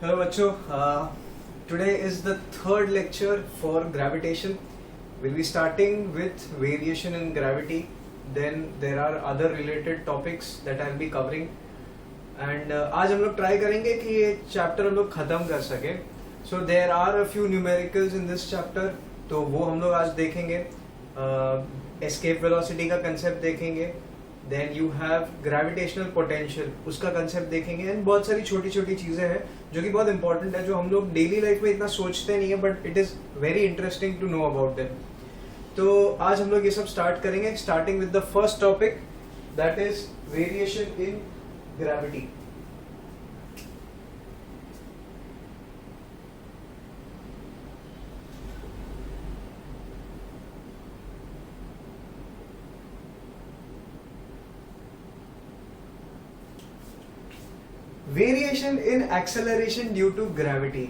Hello बच्चों, today is the third lecture for gravitation. We'll be starting with variation in gravity. Then there are other related topics that I'll be covering. And आज हम लोग try करेंगे कि ये chapter हम लोग ख़त्म कर सके. So there are a few numericals in this chapter. तो वो हम लोग आज देखेंगे. Escape velocity का concept देखेंगे. Then you have gravitational potential, उसका कंसेप्ट देखेंगे एंड बहुत सारी छोटी छोटी चीज़ें हैं जो कि बहुत इंपॉर्टेंट है, जो हम लोग डेली लाइफ में इतना सोचते नहीं है, but it is very interesting to know about them. तो आज हम लोग ये सब स्टार्ट करेंगे, starting with the first topic, that is variation in gravity. Variation in acceleration due to gravity.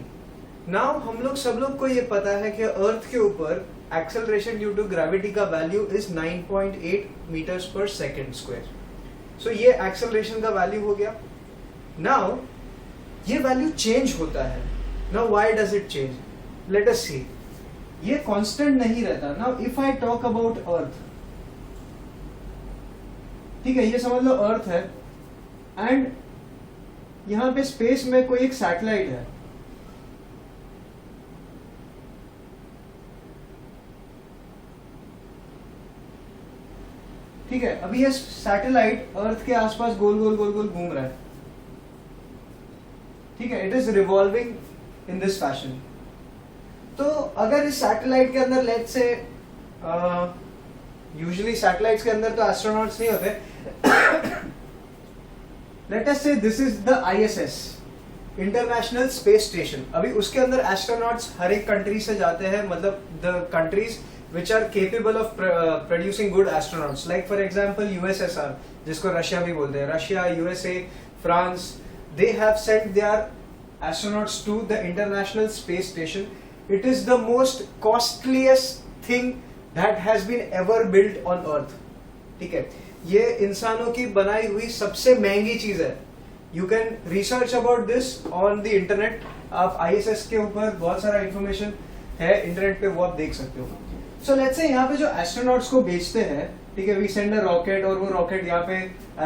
Now हम लोग सब लोग को ये पता है कि अर्थ के ऊपर एक्सेलरेशन ड्यू टू ग्रेविटी का वैल्यू इज 9.8 मीटर्स पर सेकेंड स्क्वायर. सो ये एक्सेलरेशन का वैल्यू हो गया. नाउ ये वैल्यू चेंज होता है. Now why does it change? Let us see. ये कांस्टेंट नहीं रहता. Now if I talk about earth, ठीक है, ये समझ लो अर्थ है एंड यहां पे स्पेस में कोई एक सैटेलाइट है. ठीक है, अभी ये सैटेलाइट अर्थ के आसपास गोल गोल गोल गोल घूम रहा है. ठीक है, it is revolving in this fashion. तो अगर इस सैटेलाइट के अंदर लेट्स से, यूजुअली सैटेलाइट्स के अंदर तो एस्ट्रोनॉट्स नहीं होते. Let us say this is the ISS, international space station. अभी उसके अंदर एस्ट्रोनॉट्स हर एक कंट्री से जाते हैं, मतलब the countries which are capable of producing good astronauts, like for example USSR, जिसको रशिया भी बोलते हैं. Russia, USA, France, they have sent their astronauts to the international space station. It is the most costliest thing that has been ever built on earth. ठीक है, ये इंसानों की बनाई हुई सबसे महंगी चीज है. You can research about this on the internet. आप आईएसएस के ऊपर बहुत सारा इंफॉर्मेशन है इंटरनेट पे, वो आप देख सकते हो. सो लेट्स से यहाँ पे जो एस्ट्रोनॉट्स को भेजते हैं, ठीक है, वी सेंड अ रॉकेट और वो रॉकेट यहाँ पे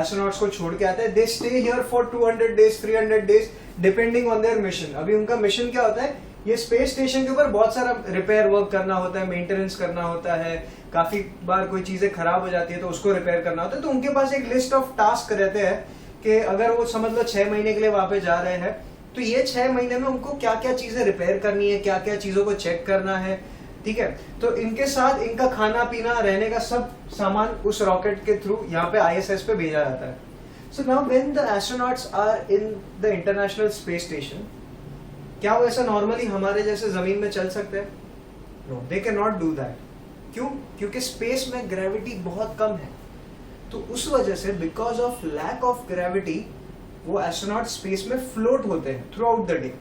एस्ट्रोनॉट्स को छोड़ के आता है. They stay here for 200 days 300 days depending on their mission. अभी उनका मिशन क्या होता है, ये स्पेस स्टेशन के ऊपर बहुत सारा रिपेयर वर्क करना होता है, मेंटेनेंस करना होता है. काफी बार कोई चीजें खराब हो जाती है तो उसको रिपेयर करना होता है. तो उनके पास एक लिस्ट ऑफ टास्क रहते हैं कि अगर वो समझ लो 6 महीने के लिए वहां पे जा रहे हैं, तो ये 6 महीने में उनको क्या क्या चीजें रिपेयर करनी है, क्या क्या चीजों को चेक करना है. ठीक है, तो इनके साथ इनका खाना पीना रहने का सब सामान उस रॉकेट के थ्रू यहाँ पे आईएसएस पे भेजा जाता है. So now when the astronauts are in the international space station, क्या वो ऐसा नॉर्मली हमारे जैसे जमीन में चल सकते हैं? No, they can not do that. क्यों? क्योंकि स्पेस में ग्रेविटी बहुत कम है. तो उस वजह से because of lack of gravity वो एस्ट्रोनॉट स्पेस में फ्लोट होते हैं throughout the day.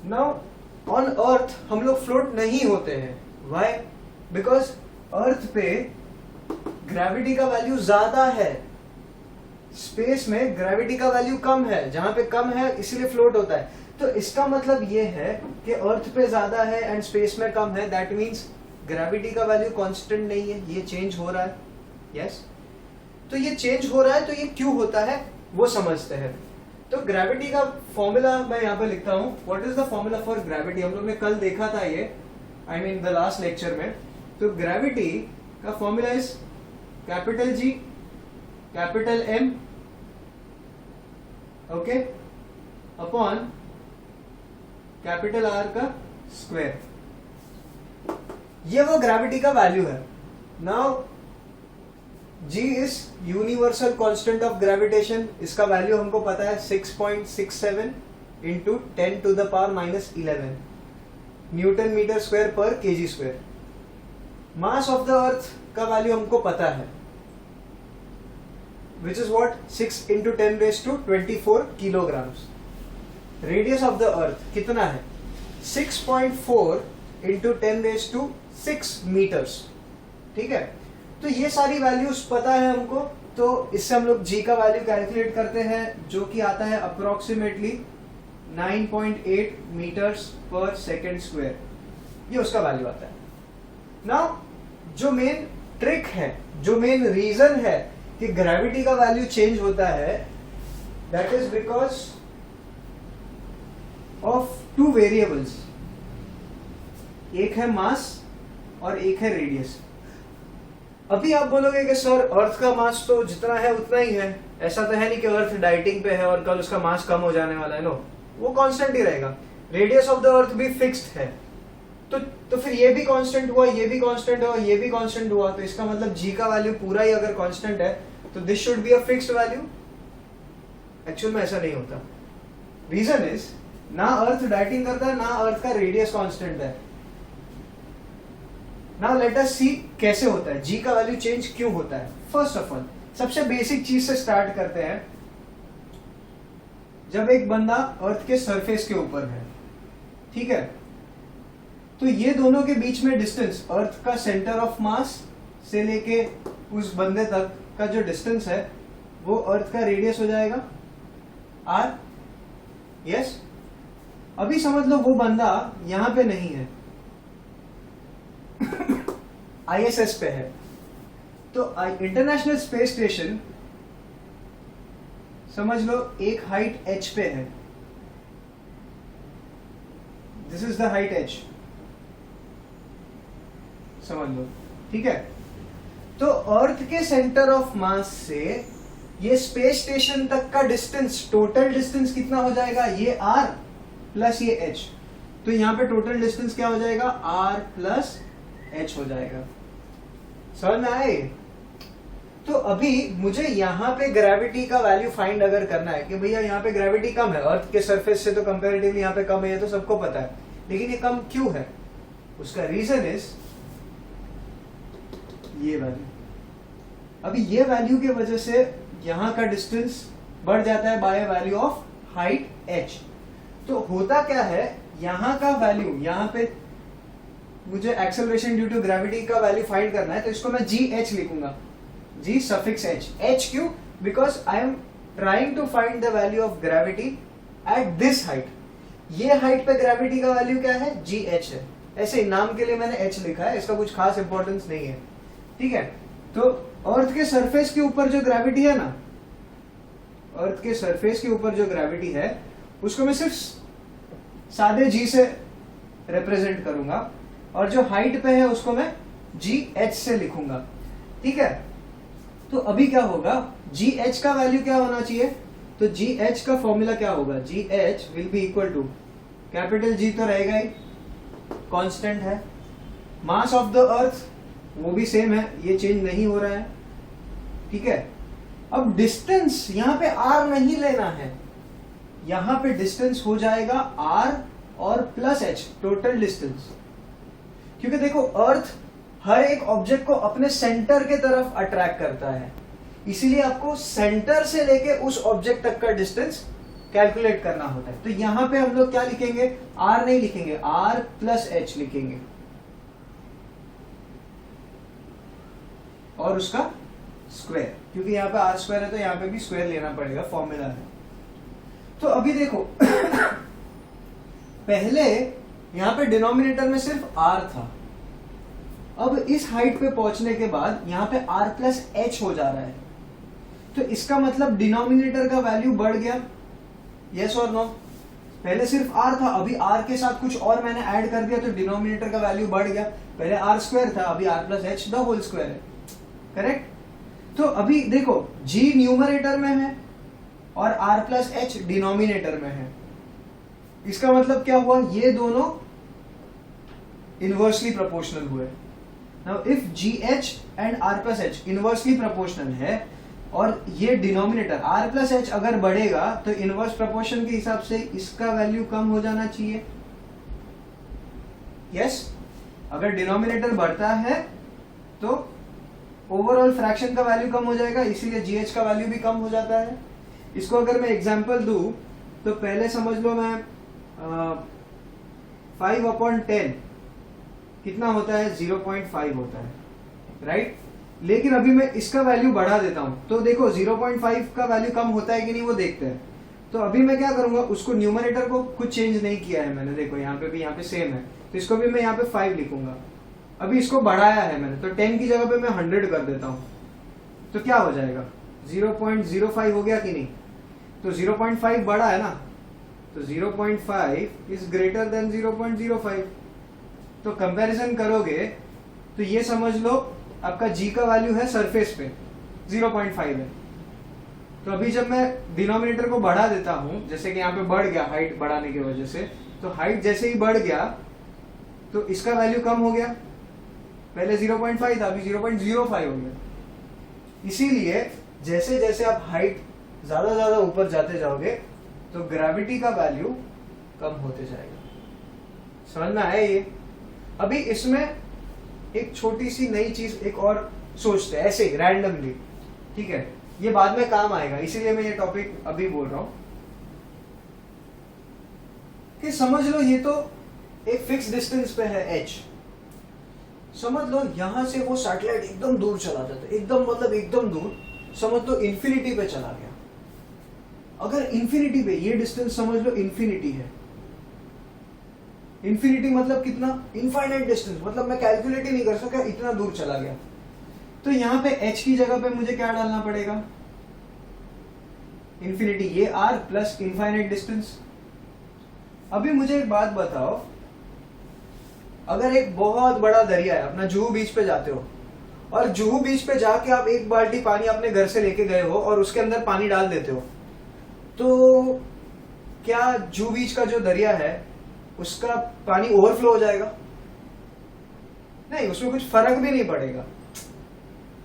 Now on earth हम लोग फ्लोट नहीं होते हैं. व्हाई? बिकॉज अर्थ पे ग्रेविटी का वैल्यू ज्यादा है, स्पेस में ग्रेविटी का वैल्यू कम है. जहां पे कम है इसलिए फ्लोट होता है. तो इसका मतलब ये है कि अर्थ पे ज्यादा है एंड स्पेस में कम है. दैट मीन्स ग्रेविटी का वैल्यू कांस्टेंट नहीं है, ये चेंज हो रहा है. यस, तो ये चेंज हो रहा है. तो ये क्यों होता है वो समझते हैं. तो ग्रेविटी का फॉर्मूला मैं यहाँ पे लिखता हूँ. What is the formula for gravity? हम लोग ने कल देखा था ये, I mean the last lecture में. तो ग्रेविटी का formula is capital G, capital M, okay, upon capital R का स्क्वायर. ये वो ग्रेविटी का वैल्यू है. Now G is universal constant of gravitation. इसका वैल्यू हमको पता है 6.67 into 10 to the power -11 newton metre square per KG square. Mass of the अर्थ का वैल्यू हमको पता है, which is what, 6 into 10⁻²4 kilograms. Radius of the अर्थ कितना है? 6.4 इंटू 10⁻6 मीटर्स. ठीक है, तो ये सारी वैल्यूज पता है हमको. तो इससे हम लोग जी का वैल्यू कैलकुलेट करते हैं जो कि आता है अप्रोक्सीमेटली 9.8 मीटर्स पर सेकेंड स्क्वायर, ये उसका वैल्यू आता है। नाउ जो मेन ट्रिक है, जो मेन रीजन है कि ग्रेविटी का वैल्यू चेंज होता है, that is because of two variables, एक है मास और एक है रेडियस। अभी आप बोलोगे कि सर अर्थ का मास तो जितना है उतना ही है, ऐसा तो है नहीं कि अर्थ डाइटिंग पे है और कल उसका मास कम हो जाने वाला है। नो, वो कांस्टेंट ही रहेगा। रेडियस ऑफ द अर्थ भी फिक्स्ड है, तो फिर ये भी कांस्टेंट हुआ, ये भी कांस्टेंट हुआ, ये भी कांस्टेंट हुआ, तो इसका मतलब जी का वैल्यू पूरा ही अगर कांस्टेंट है तो this should be a fixed value. Actual में ऐसा नहीं होता। रीजन इज, ना अर्थ डाइटिंग करता है, ना अर्थ का रेडियस कांस्टेंट है। नाउ लेट अस सी कैसे होता है, जी का वैल्यू चेंज क्यों होता है। फर्स्ट ऑफ ऑल सबसे बेसिक चीज से स्टार्ट करते हैं। जब एक बंदा अर्थ के सरफेस के ऊपर है, ठीक है, तो ये दोनों के बीच में डिस्टेंस, अर्थ का सेंटर ऑफ मास से लेके उस बंदे तक का जो डिस्टेंस है वो अर्थ का रेडियस हो जाएगा आर। यस, अभी समझ लो वो बंदा यहां पे नहीं है, आईएसएस पे है। तो इंटरनेशनल स्पेस स्टेशन समझ लो एक हाइट h पे है, this is the height h, समझ लो, ठीक है। तो अर्थ के सेंटर ऑफ मास से ये स्पेस स्टेशन तक का डिस्टेंस, टोटल डिस्टेंस कितना हो जाएगा, ये r प्लस ये h। तो यहां पे टोटल डिस्टेंस क्या हो जाएगा, r प्लस h हो जाएगा। समझ में आए। तो अभी मुझे यहाँ पे ग्रेविटी का वैल्यू फाइंड अगर करना है कि भैया यहाँ पे ग्रेविटी कम है, अर्थ के सरफेस से तो कंपैरेटिवली यहाँ पे कम है, ये तो सबको पता है, लेकिन ये कम क्यों है, उसका रीजन इज ये वैल्यू। अभी ये वैल्यू की वजह से यहाँ का डिस्टेंस बढ़ जाता है by value of height h। तो होता क्या है, यहाँ का वैल्यू, यहाँ पे मुझे एक्सेलरेशन ड्यू टू ग्रेविटी का वैल्यू फाइंड करना है, तो इसको मैं gh लिखूंगा, g सफिक्स h। h क्यों, because I am trying to find the value of gravity at this height. ये हाइट पे ग्रेविटी का वैल्यू क्या है, gh है। ऐसे ही नाम के लिए मैंने h लिखा है, इसका कुछ खास इंपॉर्टेंस नहीं है, ठीक है। तो अर्थ के सरफेस के ऊपर जो ग्रेविटी है ना, अर्थ के सरफेस के ऊपर जो ग्रेविटी है उसको मैं सिर्फ सादे g से रिप्रेजेंट करूंगा, और जो हाइट पे है उसको मैं gh से लिखूंगा, ठीक है। तो अभी क्या होगा, gh का वैल्यू क्या होना चाहिए, तो gh का फॉर्मूला क्या होगा, gh will be equal to, capital G तो रहेगा ही, कांस्टेंट है, मास ऑफ द अर्थ वो भी सेम है, ये चेंज नहीं हो रहा है, ठीक है। अब डिस्टेंस यहाँ पे r नहीं लेना है, यहाँ पे डिस्टेंस हो जाएगा r और प्लस h, टोटल डिस्टेंस। क्योंकि देखो अर्थ हर एक ऑब्जेक्ट को अपने सेंटर के तरफ अट्रैक्ट करता है, इसीलिए आपको सेंटर से लेके उस ऑब्जेक्ट तक का डिस्टेंस कैलकुलेट करना होता है। तो यहां पे हम लोग क्या लिखेंगे, r नहीं लिखेंगे, r प्लस h लिखेंगे और उसका स्क्वायर, क्योंकि यहाँ पे r स्क्वायर है तो यहाँ पे भी स्क्वायर लेना पड़ेगा, फॉर्मूला है। तो अभी देखो पहले यहाँ पे डिनोमिनेटर में सिर्फ r था, अब इस हाइट पे पहुंचने के बाद यहाँ पे r प्लस h हो जा रहा है, तो इसका मतलब डिनोमिनेटर का वैल्यू बढ़ गया, यस और नो। पहले सिर्फ r था, अभी r के साथ कुछ और मैंने ऐड कर दिया तो डिनोमिनेटर का वैल्यू बढ़ गया। पहले r स्क्वायर था, अभी r प्लस h द होल स्क्वायर है, करेक्ट। तो अभी देखो g न्यूमरेटर में है और r प्लस h डिनोमिनेटर में है, इसका मतलब क्या हुआ, ये दोनों इनवर्सली प्रोपोर्शनल हुए। Now if gh and r प्लस h इनवर्सली प्रोपोर्शनल है और ये डिनोमिनेटर r प्लस h अगर बढ़ेगा तो इनवर्स प्रोपोर्शन के हिसाब से इसका वैल्यू कम हो जाना चाहिए, यस। अगर डिनोमिनेटर बढ़ता है तो ओवरऑल फ्रैक्शन का वैल्यू कम हो जाएगा, इसीलिए gh का वैल्यू भी कम हो जाता है। इसको अगर मैं एग्जांपल दूं तो पहले समझ लो मैं 5/10 कितना होता है, 0.5 होता है, राइट। लेकिन अभी मैं इसका वैल्यू बढ़ा देता हूं तो देखो 0.5 का वैल्यू कम होता है कि नहीं वो देखते हैं। तो अभी मैं क्या करूंगा, उसको न्यूमरेटर को कुछ चेंज नहीं किया है मैंने, देखो यहाँ पे भी यहाँ पे सेम है, तो इसको भी मैं यहाँ पे 5 लिखूंगा। अभी इसको बढ़ाया है मैंने, तो 10 की जगह पे मैं 100 कर देता हूँ, तो क्या हो जाएगा 0.05 हो गया कि नहीं। तो 0.5 बड़ा है ना, तो 0.5 इज ग्रेटर देन 0.05। तो कंपैरिजन करोगे तो ये समझ लो आपका g का वैल्यू है सरफेस पे 0.5 है। तो अभी जब मैं डिनोमिनेटर को बढ़ा देता हूं, जैसे कि यहाँ पे बढ़ गया हाइट बढ़ाने की वजह से, तो हाइट जैसे ही बढ़ गया तो इसका वैल्यू कम हो गया, पहले 0.5 था अभी 0.05 हो गया। इसीलिए जैसे जैसे आप हाइट ज्यादा ऊपर जाते जाओगे तो ग्रेविटी का वैल्यू कम होते जाएगा। समझ में आया ये। अभी इसमें एक छोटी सी नई चीज एक और सोचते हैं ऐसे रैंडमली, ठीक है, ये बाद में काम आएगा, इसीलिए मैं ये टॉपिक अभी बोल रहा हूं कि समझ लो ये तो एक फिक्स डिस्टेंस पे है h, समझ लो यहां से वो सैटेलाइट एकदम दूर चला जाता है, एकदम मतलब एकदम दूर, समझ लो इंफिनिटी पे चला गया। अगर इंफिनिटी पे, ये डिस्टेंस समझ लो इंफिनिटी है, इंफिनिटी मतलब कितना, इनफाइनाइट डिस्टेंस, मतलब मैं कैलकुलेट ही नहीं कर सका, इतना दूर चला गया। तो यहां पे h की जगह पे मुझे क्या डालना पड़ेगा, इंफिनिटी, ये r प्लस इनफाइनाइट डिस्टेंस। अभी मुझे एक बात बताओ, अगर एक बहुत बड़ा दरिया है, अपना जुहू बीच पे जाते हो और जुहू बीच पे जाके आप एक बाल्टी पानी अपने घर से लेके गए हो और उसके अंदर पानी डाल देते हो, तो क्या जुहू बीच का जो दरिया है उसका पानी ओवरफ्लो हो जाएगा? नहीं, उसमें कुछ फर्क भी नहीं पड़ेगा।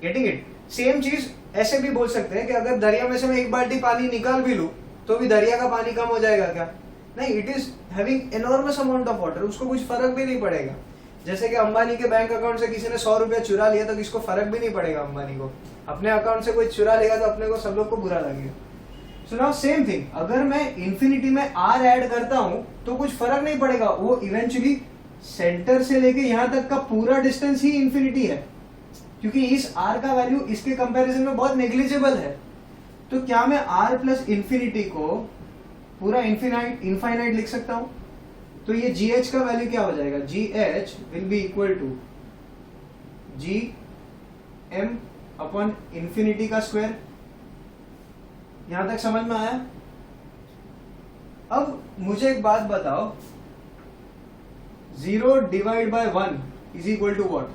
Getting it? सेम चीज ऐसे भी बोल सकते हैं कि अगर दरिया में से मैं एक बाल्टी पानी निकाल भी लूं तो भी दरिया का पानी कम हो जाएगा क्या? नहीं, it is having enormous amount of water, उसको कुछ फर्क भी नहीं पड़ेगा। जैसे कि अंबानी के बैंक अकाउंट से किसी ने 100 रुपया चुरा लिया तो किसको फर्क भी नहीं पड़ेगा, अंबानी को। अपने अकाउंट से कोई चुरा लेगा तो अपने को, सब लोग को बुरा लगेगा। सो नाउ सेम थिंग, अगर मैं इंफिनिटी में r ऐड करता हूं तो कुछ फर्क नहीं पड़ेगा, वो इवेंचुअली सेंटर से लेके यहां तक का पूरा डिस्टेंस ही इंफिनिटी है, क्योंकि इस r का वैल्यू इसके कंपैरिजन में बहुत नेग्लिजिबल है। तो क्या मैं r प्लस इंफिनिटी को पूरा इनफाइनाइट लिख सकता हूं? तो ये gh का वैल्यू क्या हो जाएगा, gh will be equal to gm upon infinity का स्क्वायर। यहां तक समझ में आया? अब मुझे एक बात बताओ, 0 divide by 1 is equal to what?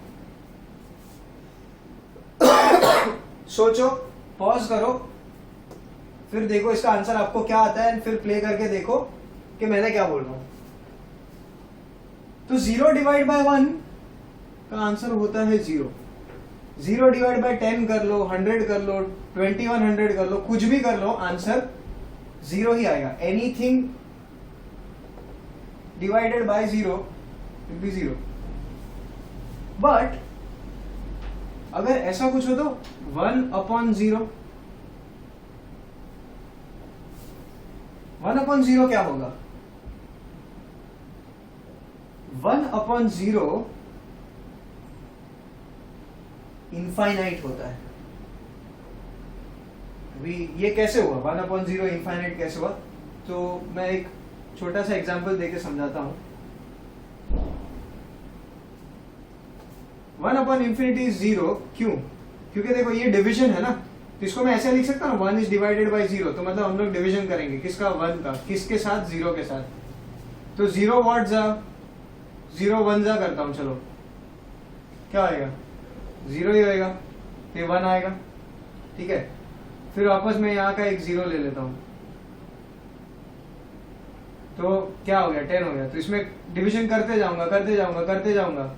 सोचो, पॉज करो, फिर देखो इसका आंसर आपको क्या आता है, फिर प्ले करके देखो कि मैंने क्या बोल रहा हूं। तो 0 डिवाइड बाय 1 का आंसर होता है 0। 0 डिवाइड बाय 10 कर लो, 100 कर लो, 2100 कर लो, कुछ भी कर लो, आंसर 0 ही आएगा। Anything divided by 0 will be 0। But अगर ऐसा कुछ हो तो 1/0, 1/0 क्या होगा? 1/0 इनफाइनाइट होता है। अभी ये कैसे हुआ 1/0 इनफाइनाइट कैसे हुआ? तो मैं एक छोटा सा एग्जांपल देके समझाता हूं। 1/∞ इज 0, क्यों? क्योंकि देखो ये डिवीजन है ना, तो इसको मैं ऐसे लिख सकता हूँ 1 इज डिवाइडेड बाय 0, तो मतलब हम लोग डिवीजन करेंगे किसका, 1 का, किसके साथ, 0 के साथ। तो 0 व्हाट जा, 0 1 जा करता हूं, चलो क्या आएगा, 0 ही होएगा, ये 1 आएगा, ठीक है। फिर वापस मैं यहाँ का एक 0 ले लेता हूं, तो क्या हो गया, 10 हो गया। तो इसमें डिवीजन करते जाऊंगा करते जाऊंगा करते जाऊंगा,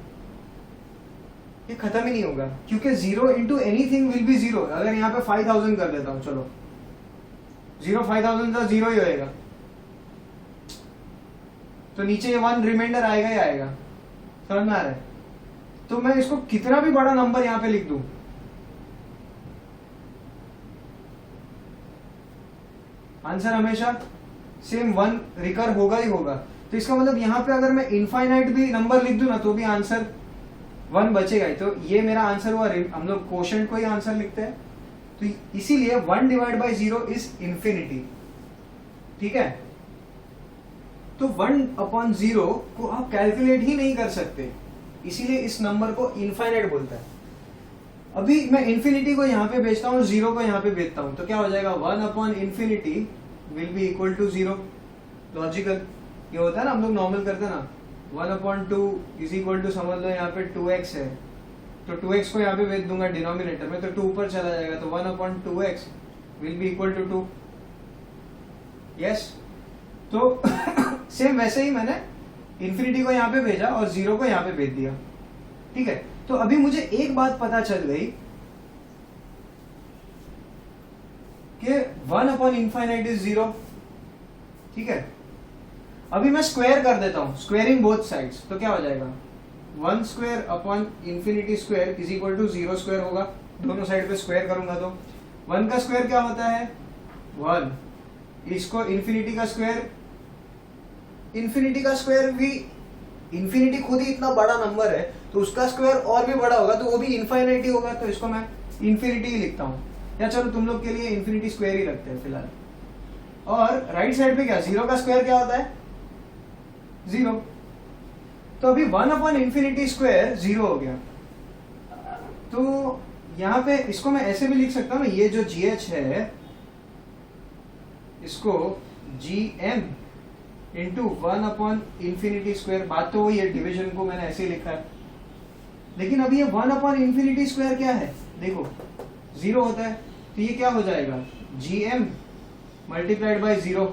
ये खत्म ही नहीं होगा, क्योंकि 0 इंटू एनीथिंग विल बी 0। अगर यहाँ पे 5000 कर देता हूं, चलो 0 5000 था, 0 ही होएगा, तो नीचे ये 1 रिमाइंडर आएगा ही आएगा। समझ में आ रहा है? तो मैं इसको कितना भी बड़ा नंबर यहां पे लिख दूं, आंसर हमेशा सेम 1 रिकर होगा ही होगा। तो इसका मतलब यहां पे अगर मैं इनफाइनाइट भी नंबर लिख दूं ना, तो भी आंसर 1 बचेगा ही। तो ये मेरा आंसर हुआ, हम लोग क्वोशंट को ही आंसर लिखते हैं, तो इसीलिए 1 डिवाइड बाय 0 इज इंफिनिटी। ठीक है, तो 1/0 को आप कैलकुलेट ही नहीं कर सकते, इसीलिए इस नंबर को इनफाइनाइट बोलता है। अभी मैं इन्फिनिटी को यहाँ पे भेजता हूँ, जीरो को यहाँ पे भेजता हूँ, तो क्या हो जाएगा 1/infinity will be equal to 0। Logical ये होता है ना, हम लोग नॉर्मल करते हैं ना, 1/2 इज इक्वल टू, समझ लो यहाँ पे 2x है, तो 2x को यहाँ पे भेज दूंगा डिनोमिनेटर में, तो 2 ऊपर चला जाएगा, तो 1/2x will be equal to 2। Yes, तो सेम वैसे ही मैंने इन्फिनिटी को यहाँ पे भेजा और 0 को यहाँ पे भेज दिया। ठीक है, तो अभी मुझे एक बात पता चल गई कि 1/infinite इज 0। ठीक है, अभी मैं स्क्वायर कर देता हूं, स्क्वेयरिंग बोथ साइड्स, तो क्या हो जाएगा 1/infinity² इज इक्वल टू 0² होगा। दोनों साइड पे स्क्वायर करूंगा तो 1 का स्क्वायर क्या होता है 1, इसको इन्फिनिटी का स्क्वायर, इन्फिनिटी का स्क्वायर भी, इन्फिनिटी खुद ही इतना बड़ा नंबर है तो उसका स्क्वायर और भी बड़ा होगा, तो वो भी इनफाइनाइट ही होगा, तो इसको मैं इन्फिनिटी ही लिखता हूं, या चलो तुम लोग के लिए इन्फिनिटी स्क्वायर ही रखते हैं फिलहाल। और राइट साइड पे क्या, 0 का स्क्वायर क्या होता है 0, तो अभी 1/infinity² 0 हो गया। तो यहां पे इसको मैं ऐसे भी लिख सकता हूं ना, ये जो gh है इसको gm इंटू 1/infinity², बात तो वही है, डिविजन को मैंने ऐसे ही लिखा है, लेकिन अभी ये 1/infinity² क्या है, देखो 0 होता है, तो ये क्या हो जाएगा gm मल्टीप्लाइड बाई 0।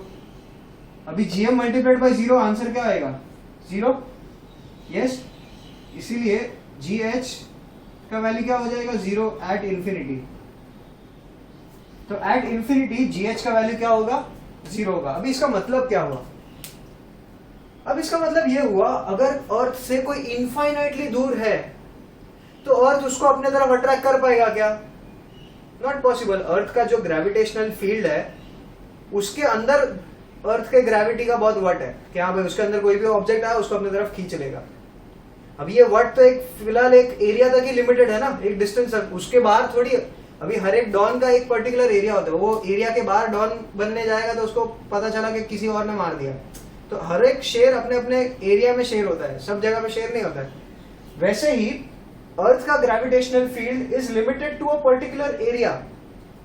अभी gm मल्टीप्लाइड बाई 0 आंसर क्या आएगा 0। यस, इसीलिए gh का वैल्यू क्या हो जाएगा 0 एट इंफिनिटी, तो एट इंफिनिटी gh का वैल्यू क्या होगा 0 होगा। अभी इसका मतलब क्या हुआ, अब इसका मतलब ये हुआ अगर अर्थ से कोई इनफाइनाइटली दूर है तो अर्थ उसको अपने तरफ अट्रैक्ट कर पाएगा क्या, नॉट पॉसिबल। अर्थ का जो ग्रेविटेशनल फील्ड है उसके अंदर अर्थ के ग्रेविटी का बहुत वट है कि हाँ भाई उसके अंदर कोई भी ऑब्जेक्ट आया उसको अपनी तरफ खींच लेगा। अब ये वट तो एक फिलहाल एक एरिया तक ही लिमिटेड है ना, एक डिस्टेंस तक, उसके बाहर थोड़ी। अभी हर एक डॉन का एक पर्टिकुलर एरिया होता है, वो एरिया के बाहर डॉन बनने जाएगा तो उसको पता चला कि किसी और ने मार दिया, तो हर एक शेर अपने अपने एरिया में शेर होता है, सब जगह पे शेर नहीं होता है। वैसे ही अर्थ का gravitational field is limited to a particular area,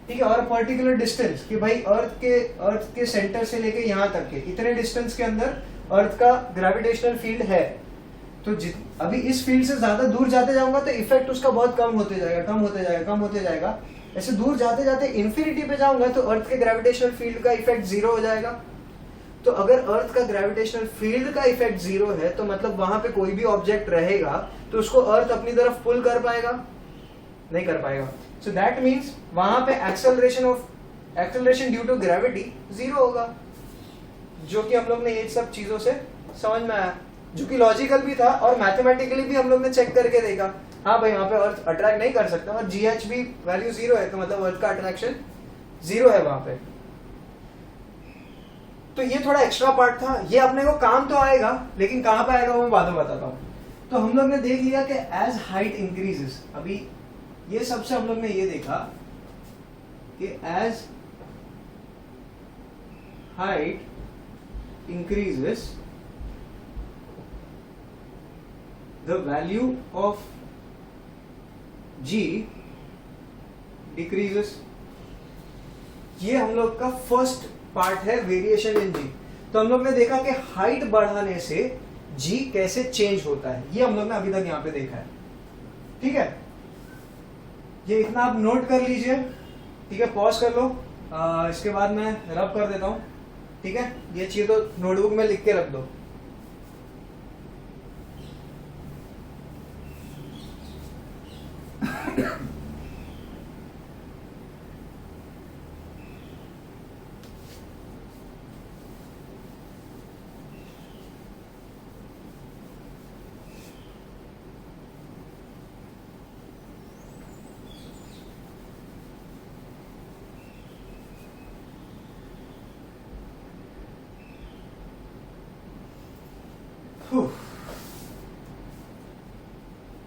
ठीक है, और पर्टिकुलर डिस्टेंस, कि भाई अर्थ के सेंटर से लेके यहाँ तक के इतने डिस्टेंस के अंदर अर्थ का ग्रेविटेशनल फील्ड है। तो अभी इस फील्ड से ज्यादा दूर जाते जाऊंगा तो इफेक्ट उसका बहुत कम होते जाएगा, कम होते जाएगा, कम होते जाएगा। ऐसे दूर जाते जाते इंफिनिटी पे जाऊंगा तो अर्थ के ग्रेविटेशनल फील्ड का इफेक्ट 0 हो जाएगा। तो अगर अर्थ का ग्रेविटेशनल फील्ड का इफेक्ट 0 है तो मतलब वहां पे कोई भी ऑब्जेक्ट रहेगा तो उसको अर्थ अपनी तरफ पुल कर पाएगा, नहीं कर पाएगा। सो दैट मीन्स वहां पे एक्सेलरेशन ड्यू टू ग्रेविटी 0 होगा, जो कि हम लोग ने ये सब चीजों से समझ में आया, जो कि लॉजिकल भी था और मैथमेटिकली भी हम लोग ने चेक करके देखा। हाँ भाई वहां पे अर्थ अट्रैक्ट नहीं कर सकता, और जीएच भी वैल्यू 0 है, तो मतलब अर्थ का अट्रैक्शन 0 है वहां पे। तो ये थोड़ा एक्स्ट्रा पार्ट था, ये अपने को काम तो आएगा, लेकिन कहां पे आएगा वो मैं बाद में बताता हूं। तो हम लोग ने देख लिया कि एज हाइट इंक्रीजेस, अभी ये सबसे हम लोग ने ये देखा कि as height increases the value of g decreases। ये हम लोग का फर्स्ट पार्ट है, वेरिएशन इन g। तो हम लोग ने देखा कि हाइट बढ़ाने से g कैसे चेंज होता है, ये हम लोग ने अभी तक यहां पे देखा है। ठीक है, ये इतना आप नोट कर लीजिए, ठीक है, पॉज कर लो। इसके बाद मैं रब कर देता हूं, ठीक है, ये चीज तो नोटबुक में लिख के रख दो।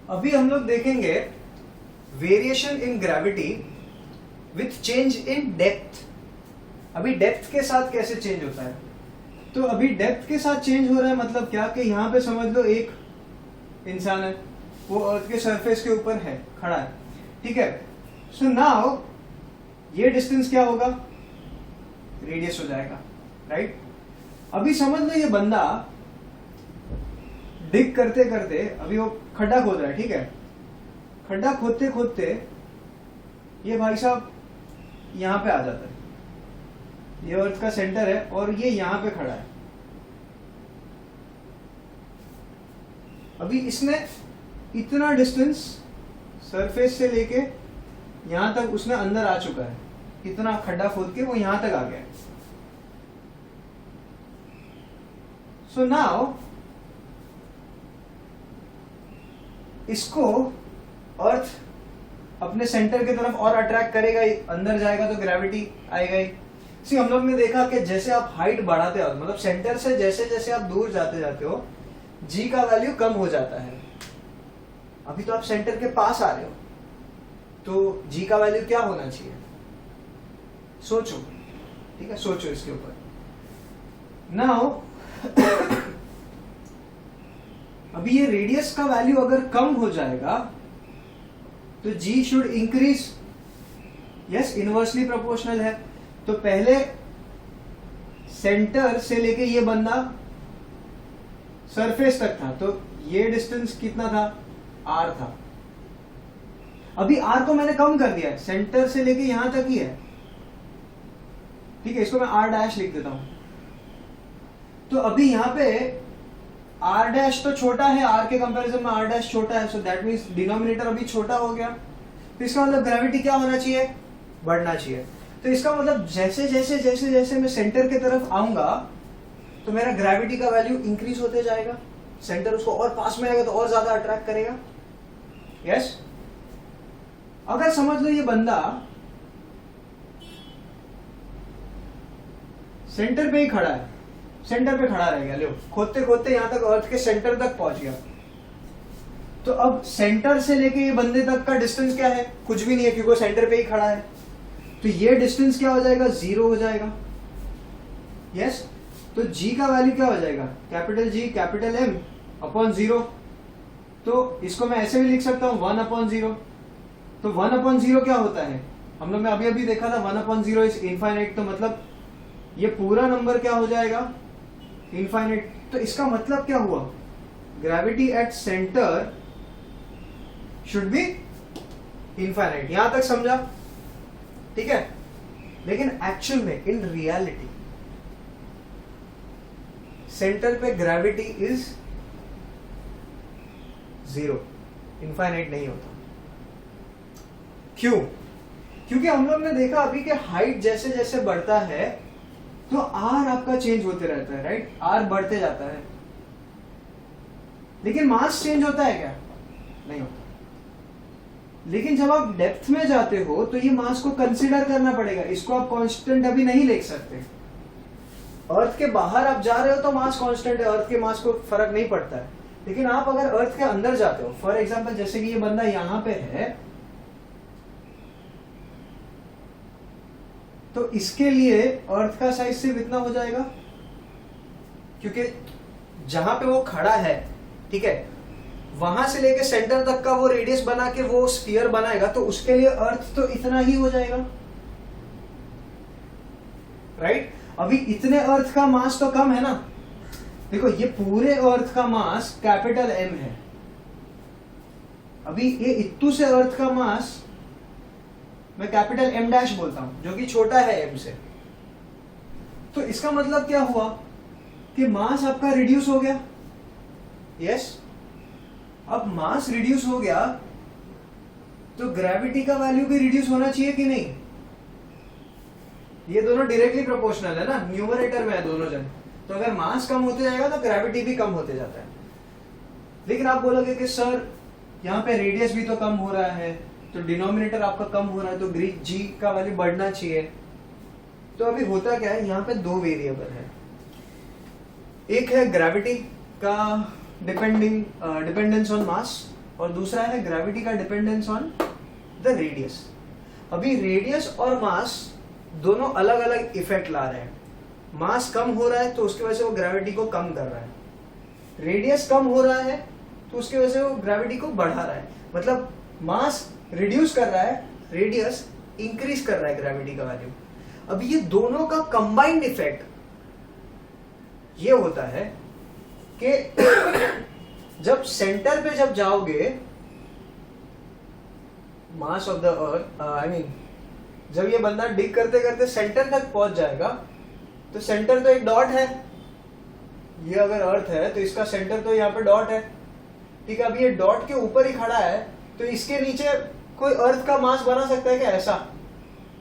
अभी हम लोग देखेंगे variation in gravity with change in depth. अभी डेप्थ के साथ कैसे चेंज होता है, तो अभी डेप्थ के साथ चेंज हो रहा है मतलब क्या कि यहाँ पे समझ लो एक इंसान है, वो अर्थ के सरफेस के ऊपर है, खड़ा है, ठीक है। सो नाउ ये डिस्टेंस क्या होगा, रेडियस हो जाएगा, राइट। अभी समझ लो ये बंदा डिग करते करते अभी वो खड्डा खोद रहा है, ठीक है। खड्डा खोदते खोदते ये भाई साहब यहां पे आ जाता है, ये अर्थ का सेंटर है और ये यहां पे खड़ा है। अभी इसने इतना डिस्टेंस सरफेस से लेके यहां तक उसने अंदर आ चुका है, इतना खड्डा खोद के वो यहां तक आ गया। सो नाउ इसको अर्थ अपने सेंटर की तरफ और अट्रैक्ट करेगा ही, अंदर जाएगा तो ग्रेविटी आएगा ही। सी हम लोग ने देखा कि जैसे आप हाइट बढ़ाते हो, मतलब सेंटर से जैसे जैसे आप दूर जाते जाते हो, जी का वैल्यू कम हो जाता है। अभी तो आप सेंटर के पास आ रहे हो, तो जी का वैल्यू क्या होना चाहिए, सोचो, ठीक है, सोचो इसके ऊपर। नाउ अभी ये रेडियस का वैल्यू अगर कम हो जाएगा तो G should increase, yes, inversely proportional है। तो पहले सेंटर से लेके ये बंदा सरफेस तक था, तो ये डिस्टेंस कितना था, आर था। अभी आर को मैंने कम कर दिया है, सेंटर से लेके यहां तक ही है, ठीक है। इसको मैं आर डैश लिख देता हूं। तो अभी यहां पे आर डैश तो छोटा है, आर के कंपैरिजन में आर डैश छोटा है, सो दैट मींस डिनोमिनेटर अभी छोटा हो गया। तो इसका मतलब ग्रेविटी क्या होना चाहिए, बढ़ना चाहिए। तो इसका मतलब जैसे जैसे जैसे जैसे मैं सेंटर की तरफ आऊंगा तो मेरा ग्रेविटी का वैल्यू इंक्रीज होते जाएगा, सेंटर उसको और पास में आएगा तो और ज्यादा अट्रैक्ट करेगा, यस। अगर समझ लो ये बंदा सेंटर पे ही खड़ा है, सेंटर पे खड़ा रह गया, लो खोदते खोदते यहां तक अर्थ के सेंटर तक पहुंच गया, तो अब सेंटर से लेके ये बंदे तक का डिस्टेंस क्या है, कुछ भी नहीं है, क्योंकि सेंटर पे ही खड़ा है। तो ये डिस्टेंस क्या हो जाएगा, 0 हो जाएगा, यस। तो जी का वैल्यू क्या हो जाएगा, capital G capital M upon 0। तो इसको मैं ऐसे भी लिख सकता हूं 1/0। तो 1/0 क्या होता है, हम लोग ने अभी अभी देखा था 1/0 इज इनफाइनाइट। तो मतलब ये पूरा नंबर क्या हो जाएगा, इनफाइनाइट। तो इसका मतलब क्या हुआ, gravity at centre should be infinite. यहां तक समझा, ठीक है। लेकिन एक्चुअल में इन रियलिटी सेंटर पे ग्रेविटी इज 0, इनफाइनाइट नहीं होता। क्यों, क्योंकि हम लोग ने देखा अभी कि हाइट जैसे जैसे बढ़ता है तो आर आपका चेंज होते रहता है, राइट, आर बढ़ते जाता है। लेकिन मास चेंज होता है क्या, नहीं होता। लेकिन जब आप डेप्थ में जाते हो तो ये मास को कंसीडर करना पड़ेगा, इसको आप कांस्टेंट अभी नहीं लिख सकते। अर्थ के बाहर आप जा रहे हो तो मास कांस्टेंट है, अर्थ के मास को फर्क नहीं पड़ता है। लेकिन आप अगर अर्थ के अंदर जाते हो, फॉर एग्जांपल जैसे कि ये बंदा यहां पे है, तो इसके लिए अर्थ का साइज सिर्फ इतना हो जाएगा, क्योंकि जहां पे वो खड़ा है, ठीक है, वहां से लेके सेंटर तक का वो रेडियस बना के वो स्फीयर बनाएगा, तो उसके लिए अर्थ तो इतना ही हो जाएगा, राइट। अभी इतने अर्थ का मास तो कम है ना, देखो ये पूरे अर्थ का मास कैपिटल एम है, अभी ये इत्तू से अर्थ का मास मैं कैपिटल एम डैश बोलता हूं, जो कि छोटा है एम से। तो इसका मतलब क्या हुआ कि मास आपका रिड्यूस हो गया, यस। अब मास रिड्यूस हो गया तो ग्रेविटी का वैल्यू भी रिड्यूस होना चाहिए कि नहीं, ये दोनों डायरेक्टली प्रोपोर्शनल है ना, न्यूमरेटर में है दोनों जन। तो अगर मास कम होते जाएगा तो ग्रेविटी भी कम होते जाता है। लेकिन आप बोलोगे कि सर यहाँ पे रेडियस भी तो कम हो रहा है, तो डिनोमिनेटर आपका कम हो रहा है, तो ग्रीक जी का वैल्यू बढ़ना चाहिए। तो अभी होता क्या है, यहाँ पे दो वेरिएबल है, एक है ग्रेविटी का डिपेंडेंस ऑन मास, और दूसरा है ग्रेविटी का डिपेंडेंस ऑन द रेडियस। अभी रेडियस और मास दोनों अलग अलग इफेक्ट ला रहे हैं। मास कम हो रहा है तो उसकी वजह से वो ग्रेविटी को कम कर रहा है, रेडियस कम हो रहा है तो उसकी वजह से वो ग्रेविटी को बढ़ा रहा है। मतलब मास रिड्यूस कर रहा है, रेडियस इंक्रीज कर रहा है ग्रेविटी का वैल्यू। अब ये दोनों का कंबाइंड इफेक्ट ये होता है कि जब सेंटर पे जब जाओगे मास of the earth, I mean जब ये बंदा डिग करते करते सेंटर तक पहुंच जाएगा, तो सेंटर तो एक डॉट है, ये अगर अर्थ है तो इसका सेंटर तो यहाँ पे डॉट है, ठीक है। अब ये डॉट के ऊपर ही खड़ा है तो इसके नीचे कोई अर्थ का मास बना सकता है क्या? ऐसा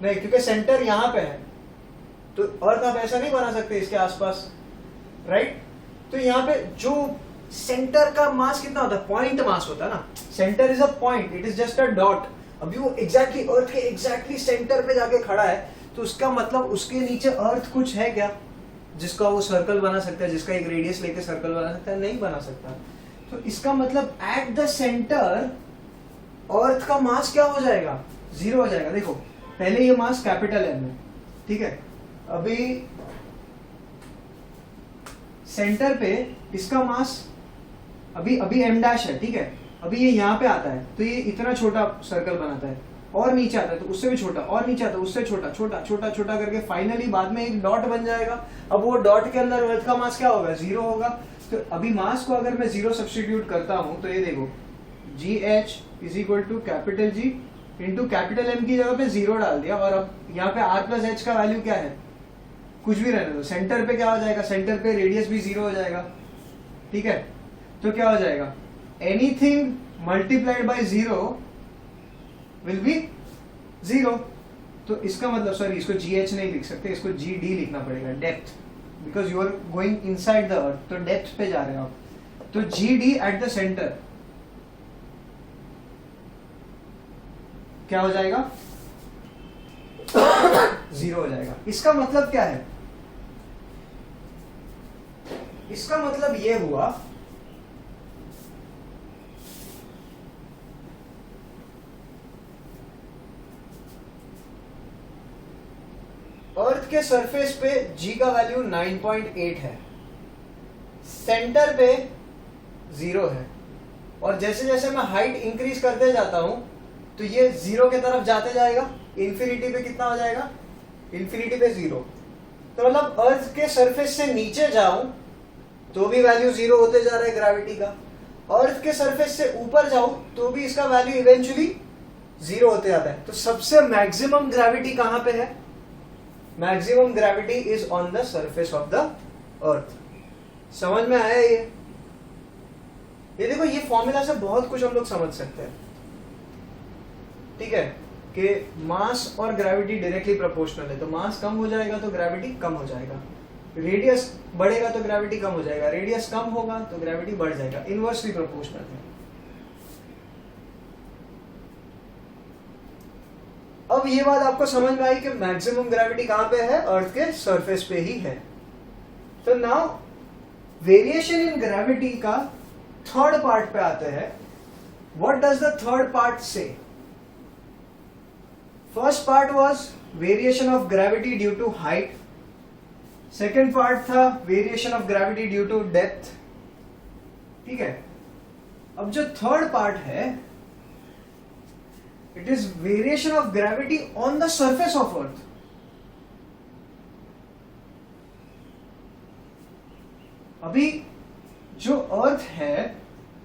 नहीं, क्योंकि सेंटर यहाँ पे है, तो अर्थ आप ऐसा नहीं बना सकते इसके आसपास, राइट। तो यहाँ पे जो सेंटर का मास कितना होता है? पॉइंट मास होता है ना, centre is a point, it is just a dot. अभी वो एग्जैक्टली अर्थ के एग्जैक्टली सेंटर पे जाके खड़ा है, तो उसका मतलब उसके नीचे अर्थ कुछ है क्या जिसका वो सर्कल बना सकता है, जिसका एक रेडियस लेके सर्कल बना सकता है? नहीं बना सकता। तो इसका मतलब एट द सेंटर अर्थ का मास क्या हो जाएगा? जीरो हो जाएगा। देखो पहले ये मास कैपिटल एम है, ठीक है। अभी सेंटर पे इसका मास अभी एम डैश है, ठीक है। अभी ये यहाँ पे आता है तो ये इतना छोटा सर्कल बनाता है, और नीचे आता है तो उससे भी छोटा, और नीचे आता है उससे छोटा, छोटा छोटा छोटा करके फाइनली बाद में एक डॉट बन जाएगा। अब वो डॉट के अंदर अर्थ का मास क्या होगा? जीरो होगा। तो अभी मास को अगर मैं जीरो सब्स्टिट्यूट करता हूं तो ये देखो g h is equal to capital G into capital M की जगह पे जीरो डाल दिया, और अब यहाँ पे आर प्लस एच का वैल्यू क्या है? कुछ भी रहने दो। सेंटर पे क्या हो जाएगा? सेंटर पे रेडियस भी जीरो हो जाएगा, ठीक है। तो क्या हो जाएगा? Anything multiplied by zero will be zero. तो इसका मतलब, सॉरी इसको जी एच नहीं लिख सकते, इसको जी डी लिखना पड़ेगा, depth, because you are going inside the earth, तो डेप्थ पे जा रहे हो आप। तो g d at the centre क्या हो जाएगा? जीरो हो जाएगा। इसका मतलब क्या है? इसका मतलब ये हुआ अर्थ के सरफेस पे जी का वैल्यू 9.8 है, सेंटर पे जीरो है, और जैसे जैसे मैं हाइट इंक्रीज करते जाता हूं तो ये जीरो की तरफ जाते जाएगा। इन्फिनिटी पे कितना हो जाएगा? इन्फिनिटी पे जीरो। तो मतलब अर्थ के सरफेस से नीचे जाऊं तो भी वैल्यू जीरो होते जा रहा है ग्रेविटी का, अर्थ के सरफेस से ऊपर जाऊं तो भी इसका वैल्यू इवेंचुअली जीरो होते जाता है। तो सबसे मैक्सिमम ग्रेविटी कहां पे है? Maximum gravity is on the surface of the अर्थ। समझ में आया ये देखो, ये फॉर्मूला से बहुत कुछ हम लोग समझ सकते हैं, ठीक है, कि मास और ग्रेविटी डायरेक्टली प्रोपोर्शनल है। तो मास कम हो जाएगा तो ग्रेविटी कम हो जाएगा, रेडियस बढ़ेगा तो ग्रेविटी कम हो जाएगा, रेडियस कम होगा तो ग्रेविटी बढ़ जाएगा, इनवर्सली प्रोपोर्शनल है। अब ये बात आपको समझ में आई कि मैक्सिमम ग्रेविटी कहां पे है? अर्थ के सरफेस पे ही है। तो नाउ वेरिएशन इन ग्रेविटी का थर्ड पार्ट पे आते हैं। What does the third part say? First part was variation of gravity due to height, second part था variation of gravity due to depth, ठीक है। अब जो थर्ड पार्ट है, it is variation of gravity on the surface of earth. अभी जो अर्थ है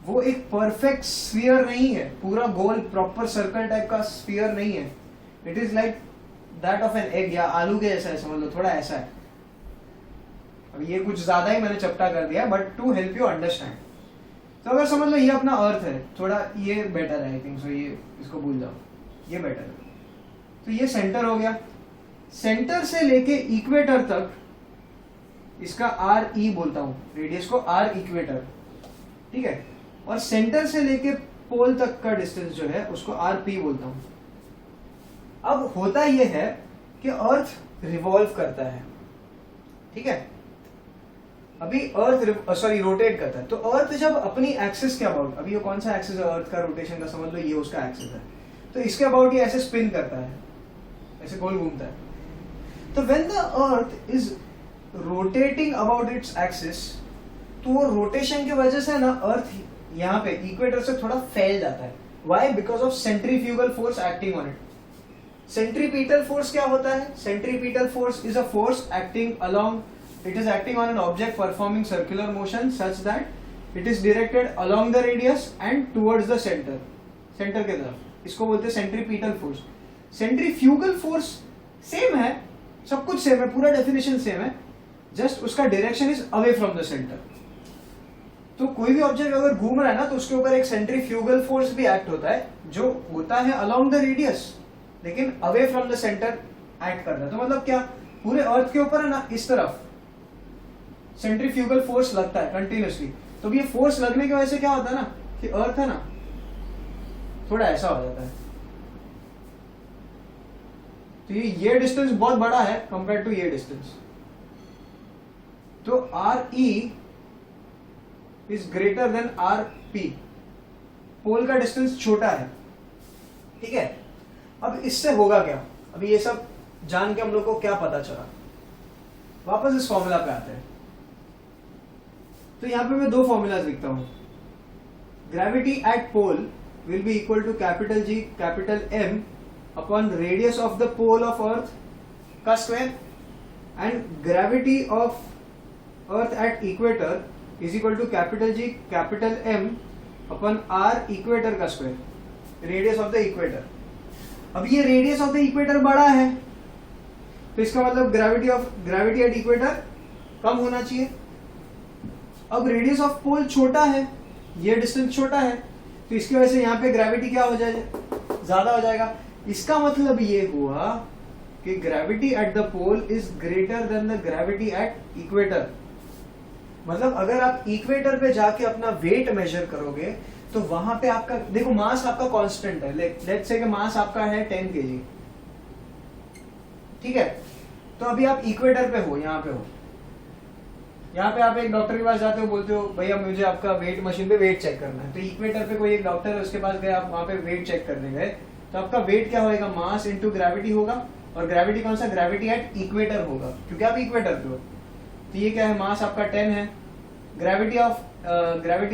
वो एक परफेक्ट स्फीयर नहीं है, पूरा गोल प्रॉपर सर्कल टाइप का स्फीयर नहीं है। It is like that of an egg, या आलू के जैसा है, समझ लो, थोड़ा ऐसा है। अब ये कुछ ज्यादा ही मैंने चपटा कर दिया, but to help you understand. तो अगर समझ लो ये अपना अर्थ है, थोड़ा ये बेटर है, आई थिंक सो, ये इसको भूल जाओ, ये बेटर है। तो ये सेंटर हो गया, सेंटर से लेके इक्वेटर तक इसका आर ई बोलता हूं, रेडियस को आर इक्वेटर, ठीक है। और सेंटर से लेके पोल तक का डिस्टेंस जो है उसको आर पी बोलता हूं। अब होता यह है कि अर्थ रिवॉल्व करता है, ठीक है। अभी अर्थ रोटेट करता है। तो अर्थ जब अपनी एक्सिस के अबाउट, अभी ये कौन सा एक्सिस है अर्थ का रोटेशन का, समझ लो ये उसका एक्सिस है, तो इसके अबाउट ये ऐसे स्पिन करता है, ऐसे गोल घूमता है। तो when the earth is rotating about its axis, तो वो रोटेशन की वजह से ना अर्थ यहाँ पे इक्वेटर से थोड़ा फैल जाता है. Why? Because of centrifugal force acting on it. Centripetal force क्या होता है? Centripetal force is a force acting along, it is acting on an object performing circular motion such that it is directed along the radius and towards the center. Center के तरफ. इसको बोलते हैं centripetal force. Centrifugal force same है, सब कुछ same है, पूरा डेफिनेशन सेम है, जस्ट उसका direction is away from the centre. तो कोई भी ऑब्जेक्ट अगर घूम रहा है ना, तो उसके ऊपर एक सेंट्रीफ्यूगल फोर्स भी एक्ट होता है, जो होता है अलोंग द रेडियस, लेकिन away from the centre act करता है. तो मतलब क्या, पूरे अर्थ के ऊपर है ना, इस तरफ सेंट्रीफ्यूगल फोर्स लगता है कंटिन्यूसली. तो ये फोर्स लगने की वजह से क्या होता है ना, कि अर्थ है ना थोड़ा ऐसा हो जाता है. तो ये डिस्टेंस बहुत बड़ा है कंपेयर टू ये डिस्टेंस. तो R E is greater than R P. Pole का डिस्टेंस छोटा है, ठीक है. अब इससे होगा क्या, अभी ये सब जान के हम लोग को क्या पता चला, वापस इस फॉर्मूला पे आते हैं. तो यहां पे मैं दो फॉर्मूलाज लिखता हूं. Gravity at pole will be equal to capital G capital M upon radius of the pole of earth का square, and gravity of earth at equator is equal to capital G capital M upon R equator का square, radius of the equator. अब ये radius of the equator बड़ा है, तो इसका मतलब gravity at equator कम होना चाहिए. अब रेडियस ऑफ पोल छोटा है, ये डिस्टेंस छोटा है, तो इसकी वजह से यहाँ पे ग्रेविटी क्या हो जाएगा, ज्यादा हो जाएगा. इसका मतलब ये हुआ कि gravity at the pole is greater than the gravity at equator. मतलब अगर आप इक्वेटर पे जाके अपना वेट मेजर करोगे, तो वहां पे आपका देखो मास आपका कांस्टेंट है. लेट्स से कि मास आपका है 10 kg, ठीक है. तो अभी आप इक्वेटर पे हो, यहाँ पे हो, यहाँ पे आप एक डॉक्टर के पास जाते हो, बोलते हो भैया मुझे आपका वेट मशीन पे वेट चेक करना है. तो इक्वेटर पे कोई एक डॉक्टर है, उसके पास गए, आप वहां पे वेट चेक करने गए, तो आपका वेट क्या होगा, मास इंटू ग्रेविटी होगा. और ग्रेविटी कौन सा, ग्रेविटी एट इक्वेटर होगा, क्योंकि आप इक्वेटर पे हो. तो ये क्या है, मास आपका 10 है. ग्रेविटी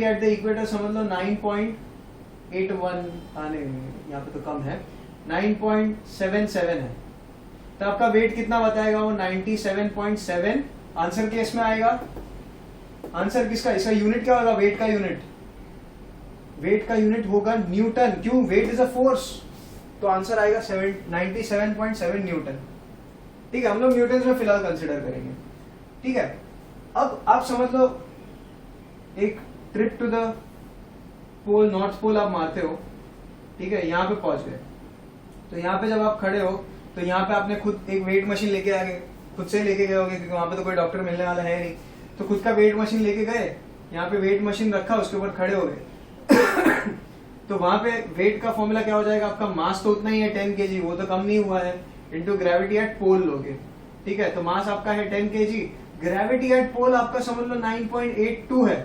एट द इक्वेटर समझ लो 9.81, आने यहाँ पे तो कम है, 9.77 है. तो आपका वेट कितना बताएगा वो, 97.7. आंसर केस में आएगा. आंसर किसका, इसका यूनिट क्या होगा, वेट का यूनिट. वेट का यूनिट होगा न्यूटन, क्यों, वेट इज अ फोर्स. तो आंसर आएगा 97.7 न्यूटन. ठीक है, हम लोग न्यूटन में फिलहाल कंसिडर करेंगे. ठीक है, अब आप समझ लो एक trip to the pole, north pole आप मारते हो, ठीक है, यहाँ पे पहुंच गए. तो यहाँ पे जब आप खड़े हो, तो यहाँ पे आपने खुद एक वेट मशीन लेके आ गए, खुद से लेके गए होगे, क्योंकि वहां पे तो कोई डॉक्टर मिलने वाला है नहीं. तो खुद का वेट मशीन लेके गए, यहाँ पे वेट मशीन रखा, उसके ऊपर खड़े हो गए. तो वहां पे वेट का फॉर्मूला क्या हो जाएगा, आपका मास तो उतना ही है 10 kg, वो तो कम नहीं हुआ है, इंटू ग्रेविटी एट पोल लोगे. ठीक है, तो मास आपका है 10 kg, ग्रेविटी एट पोल आपका समझ लो 9.82 है.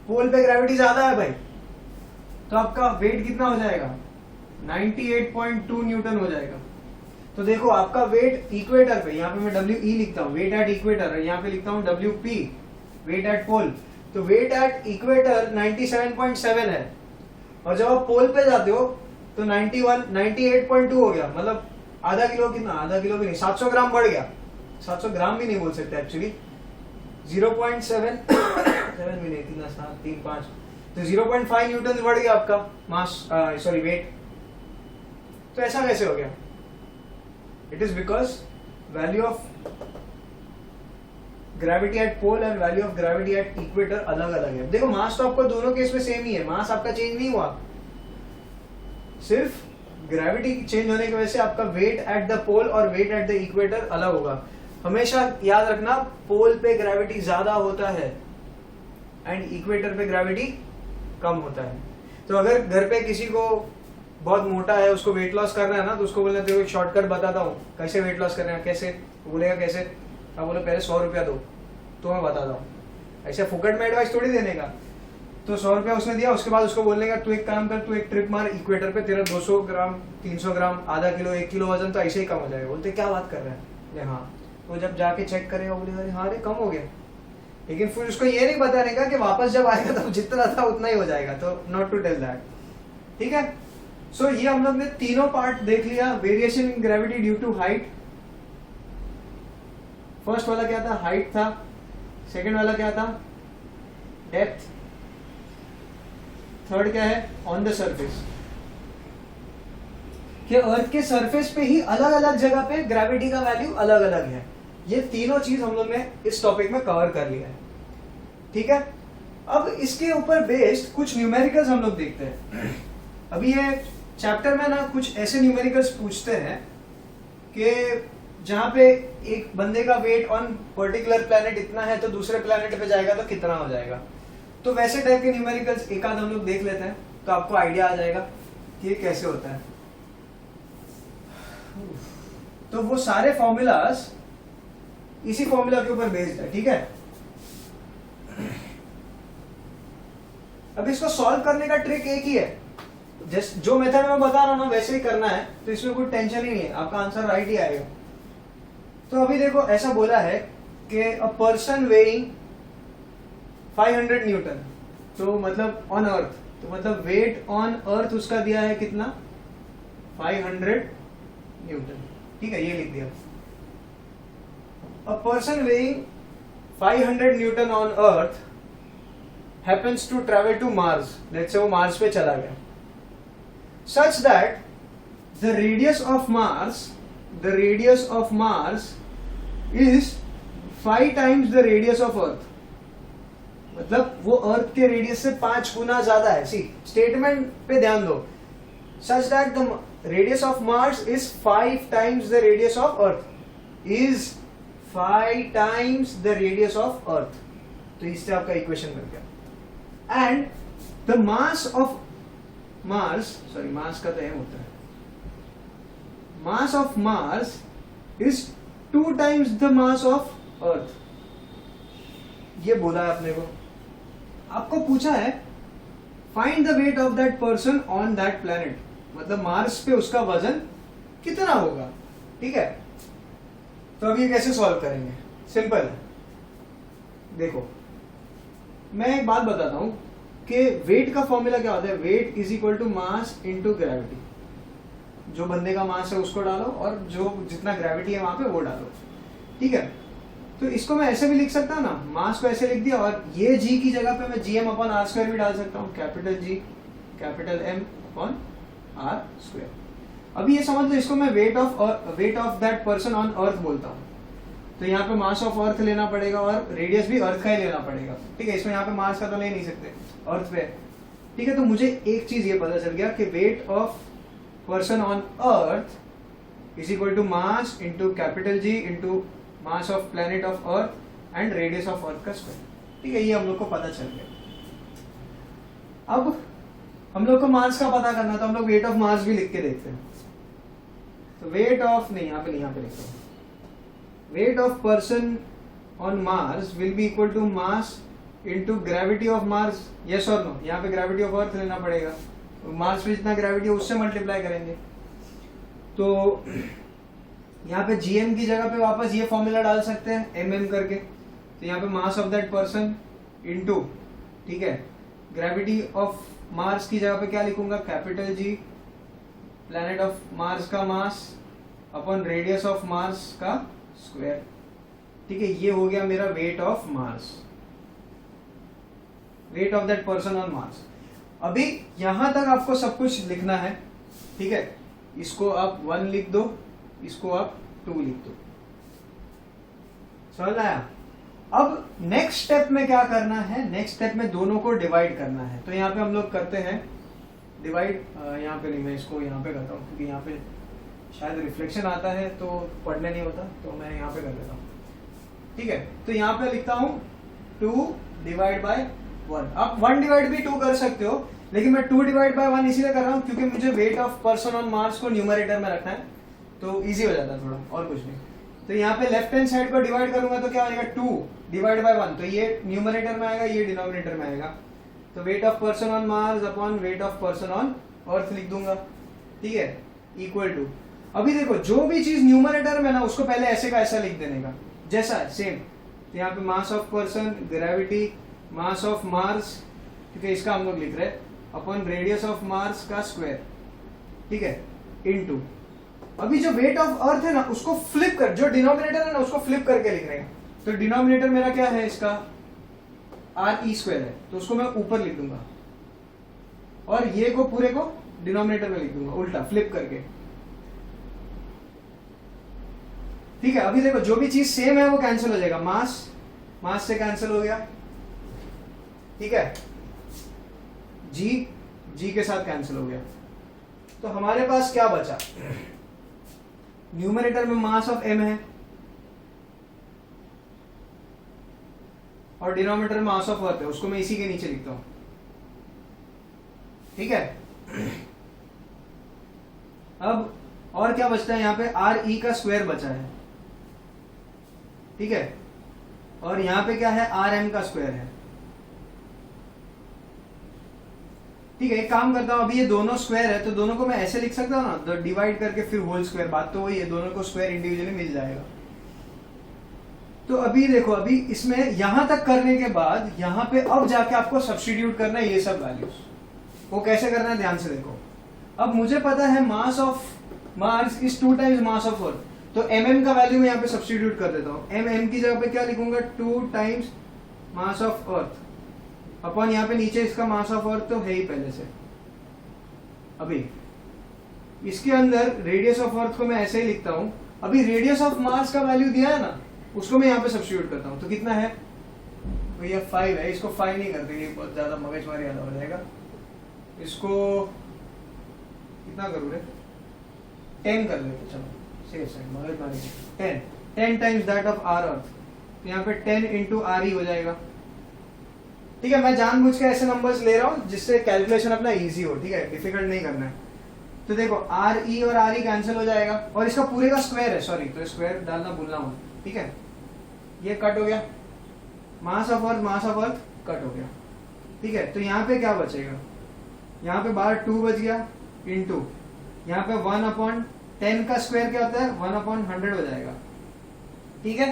पोल पे ग्रेविटी ज्यादा है भाई, तो आपका वेट कितना हो जाएगा, 98.2 न्यूटन हो जाएगा. तो देखो आपका वेट इक्वेटर पे, यहाँ पे मैं WE लिखता हूँ, वेट एट इक्वेटर, यहाँ पे लिखता हूँ WP, वेट एट पोल. तो वेट एट इक्वेटर 97.7 है, और जब आप पोल पे जाते हो तो 98.2 हो गया. मतलब आधा किलो, कितना, आधा किलो भी नहीं, 700 ग्राम बढ़ गया. 700 ग्राम भी नहीं बोल सकते एक्चुअली, 0.7 भी नहीं, 3.5, तो 0.5 न्यूटन बढ़ गया आपका मास, सॉरी वेट. तो ऐसा कैसे हो गया, it is because value of gravity at pole and value of gravity at equator अलग अलग है. देखो मास तो आपको दोनों केस में सेम ही है, मास आपका चेंज नहीं हुआ, सिर्फ ग्रेविटी चेंज होने की वजह से आपका वेट एट द पोल और वेट एट द इक्वेटर अलग होगा. हमेशा याद रखना, पोल पे ग्रेविटी ज्यादा होता है एंड इक्वेटर पे ग्रेविटी कम होता है. तो अगर घर पे किसी को बहुत मोटा है, उसको वेट लॉस करना है ना, तो उसको बोलना देखो एक शॉर्टकट बताता हूँ कैसे वेट लॉस करना है. कैसे, तो बोलेगा कैसे, आप बोले पहले 100 रुपया दो, तो मैं बताता हूँ. ऐसे फुकट में एडवाइस थोड़ी देने का. तो 100 रुपया उसने दिया, उसके बाद उसको बोलने का तू एक काम कर, तू एक ट्रिप मार इक्वेटर पे, तेरा 200 ग्राम 300 ग्राम आधा किलो 1 किलो वजन तो ऐसे ही कम हो जाएगा। बोलते क्या बात कर रहे हैं, हाँ। तो जब जाके चेक करेगा बोलेगा हाँ रे कम हो गया, लेकिन फिर उसको ये नहीं बताने का कि वापस जब आएगा तो जितना था उतना ही हो जाएगा, तो नॉट टू टेल दैट, ठीक है। सो ये हम लोग ने तीनों पार्ट देख लिया। Variation in gravity due to height, first वाला क्या था, हाइट था। सेकंड वाला क्या था, डेप्थ। थर्ड क्या है, ऑन द सरफेस, कि अर्थ के सरफेस पे ही अलग अलग जगह पे ग्रेविटी का वैल्यू अलग अलग है। ये तीनों चीज हम लोग ने इस टॉपिक में कवर कर लिया है, ठीक है। अब इसके ऊपर बेस्ड कुछ न्यूमेरिकल्स हम लोग देखते हैं। अभी ये चैप्टर में ना कुछ ऐसे न्यूमेरिकल्स पूछते हैं कि जहां पे एक बंदे का वेट ऑन पर्टिकुलर प्लेनेट इतना है तो दूसरे प्लेनेट पे जाएगा तो कितना हो जाएगा। तो वैसे टाइप के न्यूमेरिकल्स एक आध हम लोग देख लेते हैं, तो आपको आइडिया आ जाएगा कि ये कैसे होता है। तो वो सारे फॉर्मूलाज इसी फॉर्मूला के ऊपर बेस्ड है, ठीक है। अब इसको सॉल्व करने का ट्रिक एक ही है, जस्ट जो मेथड मैं बता रहा हूं ना वैसे ही करना है, तो इसमें कोई टेंशन ही नहीं है, आपका आंसर राइट ही आएगा। तो अभी देखो ऐसा बोला है कि अ पर्सन वेइंग 500 न्यूटन, तो मतलब ऑन अर्थ, तो मतलब वेट ऑन अर्थ उसका दिया है कितना, 500 न्यूटन, ठीक है, ये लिख दिया। A person weighing 500 newton on earth happens to travel to Mars, let's say वो मार्स पे चला गया, such that the radius of Mars is 5 times the radius of Earth, मतलब वो अर्थ के रेडियस से 5 गुना ज्यादा है। सी स्टेटमेंट पे ध्यान दो, such that the radius of Mars is 5 times the radius of Earth, is 5 times the radius of Earth, तो इससे आपका इक्वेशन बन गया। And the mass of Mars, sorry mass का तो एम होता है, mass of Mars is 2 times the mass of earth, ये बोला है अपने को। आपको पूछा है find the weight of that person on that planet, मतलब मार्स पे उसका वजन कितना होगा, ठीक है। तो अब ये कैसे सॉल्व करेंगे, सिंपल है। देखो मैं एक बात बताता हूं कि वेट का फॉर्मूला क्या होता है, weight is equal to mass into gravity. जो बंदे का मास है उसको डालो और जो जितना ग्रेविटी है वहां पे वो डालो, ठीक है। तो इसको मैं ऐसे भी लिख सकता हूं ना, मास को ऐसे लिख दिया और ये जी की जगह पे मैं GM अपॉन आर स्क्वायर भी डाल सकता हूँ, capital G capital M upon R square. अभी ये समझ लो, इसको मैं weight of that person on earth बोलता हूँ, तो यहाँ पे मास ऑफ अर्थ लेना पड़ेगा और रेडियस भी अर्थ का ही लेना पड़ेगा, ठीक है। इसमें यहाँ पे मास का तो ले नहीं सकते, अर्थ पे, ठीक है। तो मुझे एक चीज ये पता चल गया कि weight of person on earth is equal to mass into capital G into mass of planet of earth and radius of earth का स्क्वायर, ठीक है। ये हम लोग को पता चल गया। अब हम लोग को मास का पता करना, तो हम लोग वेट ऑफ मास भी लिख के देखते हैं। तो वेट ऑफ नहीं, यहाँ पे लिखता हूँ, weight of person on Mars will be equal to mass into gravity of Mars, yes और नो। यहाँ पे ग्रेविटी ऑफ अर्थ लेना पड़ेगा, मार्स पे जितना ग्रेविटी है उससे मल्टीप्लाई करेंगे। तो यहाँ पे GM की जगह पे वापस ये फॉर्मूला डाल सकते हैं MM करके, तो यहाँ पे mass of that person into, ठीक है, ग्रेविटी ऑफ मार्स की जगह पे क्या लिखूंगा, capital G planet of Mars का mass upon radius of Mars का स्क्वायर, ठीक है। ये हो गया मेरा weight of Mars, weight of that person on Mars. अभी यहां तक आपको सब कुछ लिखना है, ठीक है। इसको आप 1 लिख दो, इसको आप 2 लिख दो, समझ आया। अब नेक्स्ट स्टेप में क्या करना है, नेक्स्ट स्टेप में दोनों को डिवाइड करना है। तो यहाँ पे हम लोग करते हैं डिवाइड, यहाँ पे नहीं, मैं इसको यहाँ पे करता हूँ क्योंकि यहाँ पे शायद रिफ्लेक्शन आता है तो पढ़ने नहीं होता, तो मैं यहाँ पे कर लेता हूँ, ठीक है। तो यहाँ पे लिखता हूँ 2 डिवाइड बाय 1। आप 1 डिवाइड भी 2 कर सकते हो, लेकिन मैं 2 डिवाइड बाय 1 इसीलिए कर रहा हूँ क्योंकि मुझे wait of person on Mars को न्यूमरेटर में रखना है, तो इजी हो जाता है थोड़ा, और कुछ नहीं। तो यहाँ पे लेफ्ट हैंड साइड पर डिवाइड करूंगा तो क्या आएगा, 2 डिवाइड बाय 1, तो ये न्यूमरेटर में आएगा, ये डिनोमिनेटर में आएगा। तो weight of person on Mars upon weight of person on अर्थ लिख दूंगा, ठीक है, इक्वल टू, अभी देखो जो भी चीज न्यूमरेटर में ना उसको पहले ऐसे का ऐसा लिख देने का, जैसा है सेम। तो यहाँ पे mass of person, gravity, mass of Mars, ठीक है, इसका हम लोग लिख रहे हैं अपॉन रेडियस ऑफ मार्स का स्क्वायर, ठीक है, इनटू, अभी जो वेट ऑफ अर्थ है ना उसको फ्लिप कर, जो डिनोमिनेटर है ना उसको फ्लिप करके लिख रहे हैं। तो डिनोमिनेटर मेरा क्या है, इसका आर ई स्क्वायर है, तो उसको मैं ऊपर लिख दूंगा और ये को पूरे को डिनोमिनेटर में लिख दूंगा उल्टा फ्लिप करके, ठीक है। अभी देखो जो भी चीज सेम है वो कैंसिल हो जाएगा, मास मास से कैंसिल हो गया, ठीक है, जी जी के साथ कैंसिल हो गया। तो हमारे पास क्या बचा, न्यूमरेटर में मास ऑफ m है और डिनोमिनेटर में मास ऑफ अर्थ है, उसको मैं इसी के नीचे लिखता हूं, ठीक है। अब और क्या बचता है, यहां पे आर ई का स्क्वायर बचा है, ठीक है, और यहां पे क्या है, आर एम का स्क्वायर है, ठीक है। एक काम करता हूं, अभी ये दोनों स्क्वायर है तो दोनों को मैं ऐसे लिख सकता हूं ना, तो डिवाइड करके फिर होल स्क्वायर, बात तो वही है, दोनों को स्क्वायर इंडिविजुअली मिल जाएगा। तो अभी देखो, अभी इसमें यहां तक करने के बाद यहां पे अब जाके आपको सब्स्टिट्यूट करना है ये सब वैल्यूज, वो कैसे करना है ध्यान से देखो। अब मुझे पता है mass of Mars is 2 times mass of earth, तो mm का वैल्यू मैं यहाँ पे सब्स्टिट्यूट कर देता हूँ, mm की जगह पे क्या लिखूंगा, 2 टाइम्स मास ऑफ अर्थ अपन, यहाँ पे नीचे इसका मास ऑफ अर्थ तो है ही पहले से। अभी इसके अंदर रेडियस ऑफ अर्थ को मैं ऐसे ही लिखता हूँ, अभी रेडियस ऑफ मार्स का वैल्यू दिया है ना उसको मैं यहाँ पे सब्स्टिट्यूट करता हूँ, तो कितना है भैया 5 है, इसको 5 नहीं करते, ये बहुत ज्यादा मगजमारी ज्यादा हो जाएगा, इसको कितना करूँ रे, 10 कर देते, चलो मगजमारी 10 टाइम्स दैट ऑफ आर अर्थ, तो यहाँ पे 10 इंटू आर ई हो जाएगा, ठीक है। मैं जानबूझ के ऐसे नंबर्स ले रहा हूँ जिससे कैलकुलेशन अपना इजी हो, ठीक है, डिफिकल्ट नहीं करना है। तो देखो आर ई और आर ई कैंसिल हो जाएगा और इसका पूरे का स्क्वायर है, सॉरी, तो स्क्वायर डालना भूलना हूँ, ठीक है, ये कट हो गया, मास ऑफ अर्थ कट हो गया, ठीक है। तो यहाँ पे क्या बचेगा, यहाँ पे बाहर 2 बच गया, इंटू यहाँ पे 1/10 का स्क्वायर क्या होता है, 1/100 हो जाएगा, ठीक है।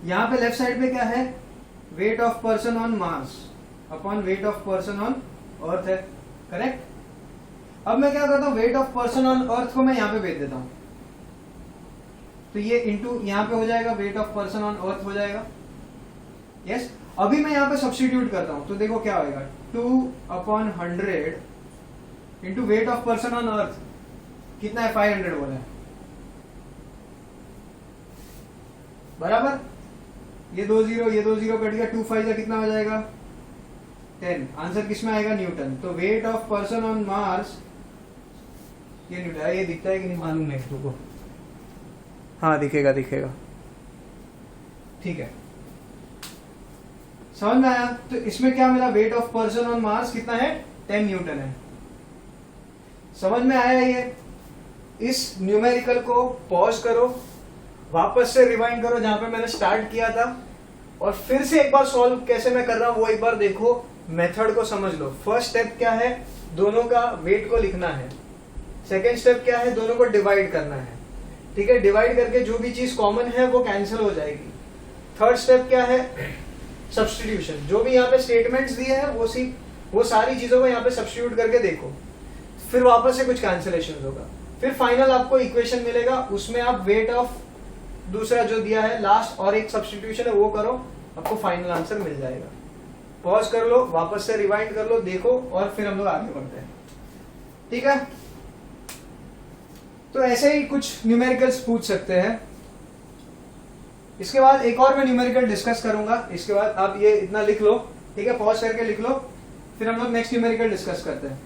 यहाँ पे लेफ्ट साइड पे क्या है, weight of person on Mars upon weight of person on अर्थ है, करेक्ट। अब मैं क्या करता हूँ, वेट ऑफ पर्सन ऑन अर्थ को मैं यहाँ पे भेज देता हूँ, तो ये इंटू यहाँ पे हो जाएगा, वेट ऑफ पर्सन ऑन अर्थ हो जाएगा, यस। अभी मैं यहाँ पे सब्स्टिट्यूट करता हूँ, तो देखो क्या होगा, 2/100 into weight of person on earth कितना है, 500 बोला है, बराबर। ये 2 0 कट गया, 2 5 का कितना हो जाएगा, 10। आंसर किसमें आएगा, न्यूटन। तो weight of person on Mars, ये न्यूटन, ये दिखता है कि नहीं मालूम नहीं तुमको, हाँ दिखेगा, ठीक है, समझ में आया। तो इसमें क्या मिला, wait of person on Mars कितना है, 10 न्यूटन है, समझ में आया ये। इस न्यूमेरिकल को पॉज करो, वापस से रिवाइंड करो जहां पे मैंने स्टार्ट किया था, और फिर से एक बार सॉल्व कैसे मैं कर रहा हूं वो एक बार देखो, मेथड को समझ लो। फर्स्ट स्टेप क्या है, दोनों का वेट को लिखना है। सेकेंड स्टेप क्या है, दोनों को डिवाइड करना है, ठीक है। डिवाइड करके जो भी चीज कॉमन है वो कैंसिल हो जाएगी। थर्ड स्टेप क्या है, सब्स्टिट्यूशन। जो भी यहाँ पे स्टेटमेंट्स दिए हैं वो सारी चीजों को यहाँ पे सब्स्टिट्यूट करके देखो, फिर वापस से कुछ कैंसिलेशन होगा, फिर फाइनल आपको इक्वेशन मिलेगा, उसमें आप वेट ऑफ दूसरा जो दिया है लास्ट और एक सब्स्टिट्यूशन है वो करो, आपको फाइनल आंसर मिल जाएगा। पॉज कर लो, वापस से रिवाइंड कर लो, देखो, और फिर हम लोग आगे बढ़ते हैं, ठीक है। तो ऐसे ही कुछ न्यूमेरिकल्स पूछ सकते हैं। इसके बाद एक और मैं न्यूमेरिकल डिस्कस करूंगा, इसके बाद आप ये इतना लिख लो, ठीक है, पॉज करके लिख लो, फिर हम लोग नेक्स्ट न्यूमेरिकल डिस्कस करते हैं।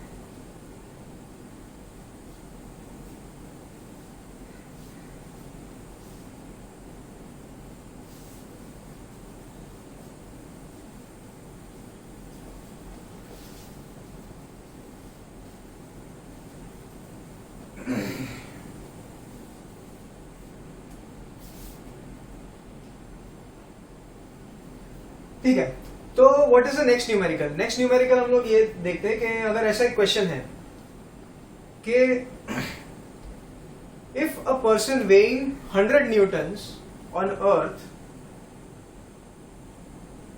ठीक है, तो what is the next numerical? Next numerical हम लोग ये देखते हैं कि अगर ऐसा एक क्वेश्चन है कि if a person weighing 100 Newton's on earth,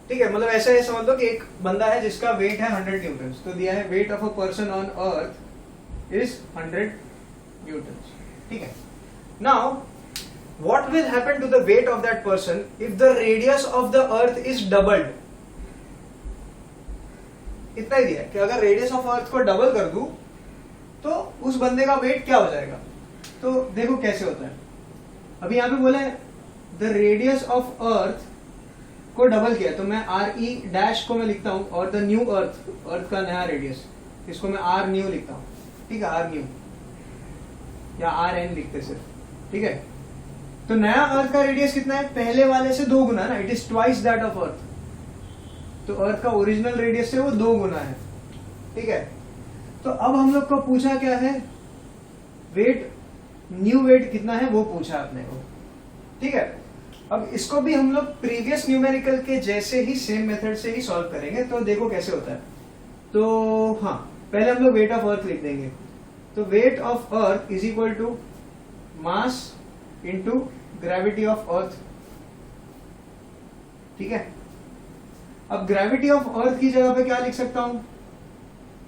ठीक है, मतलब ऐसा है, समझ लो कि एक बंदा है जिसका वेट है 100 न्यूटन्स, तो दिया है weight of a person on earth is 100 newtons, ठीक है। Now what will happen to the weight of that person if the radius of the earth is doubled? इतना ही दिया है कि अगर रेडियस ऑफ अर्थ को डबल कर दूं तो उस बंदे का वेट क्या हो जाएगा। तो देखो कैसे होता है। अभी यहां पे बोला है द रेडियस ऑफ अर्थ को डबल किया, तो मैं आर ई डैश को मैं लिखता हूं और द न्यू अर्थ का नया रेडियस, इसको मैं आर न्यू लिखता हूं, ठीक है, आर न्यू या आर एन लिखते सिर्फ, ठीक है। तो नया अर्थ का रेडियस कितना है? पहले वाले से 2 गुना ना, it is twice that of earth. तो अर्थ का ओरिजिनल रेडियस से वो 2 गुना है, ठीक है। तो अब हम लोग को पूछा क्या है? वेट, न्यू वेट कितना है वो पूछा अपने को, ठीक है। अब इसको भी हम लोग प्रीवियस न्यूमेरिकल के जैसे ही सेम मेथड से ही सॉल्व करेंगे। तो देखो कैसे होता है। तो हाँ, पहले हम लोग वेट ऑफ अर्थ लिख देंगे। तो weight of earth is equal to mass into gravity of earth, ठीक है। अब ग्रेविटी ऑफ अर्थ की जगह पे क्या लिख सकता हूं?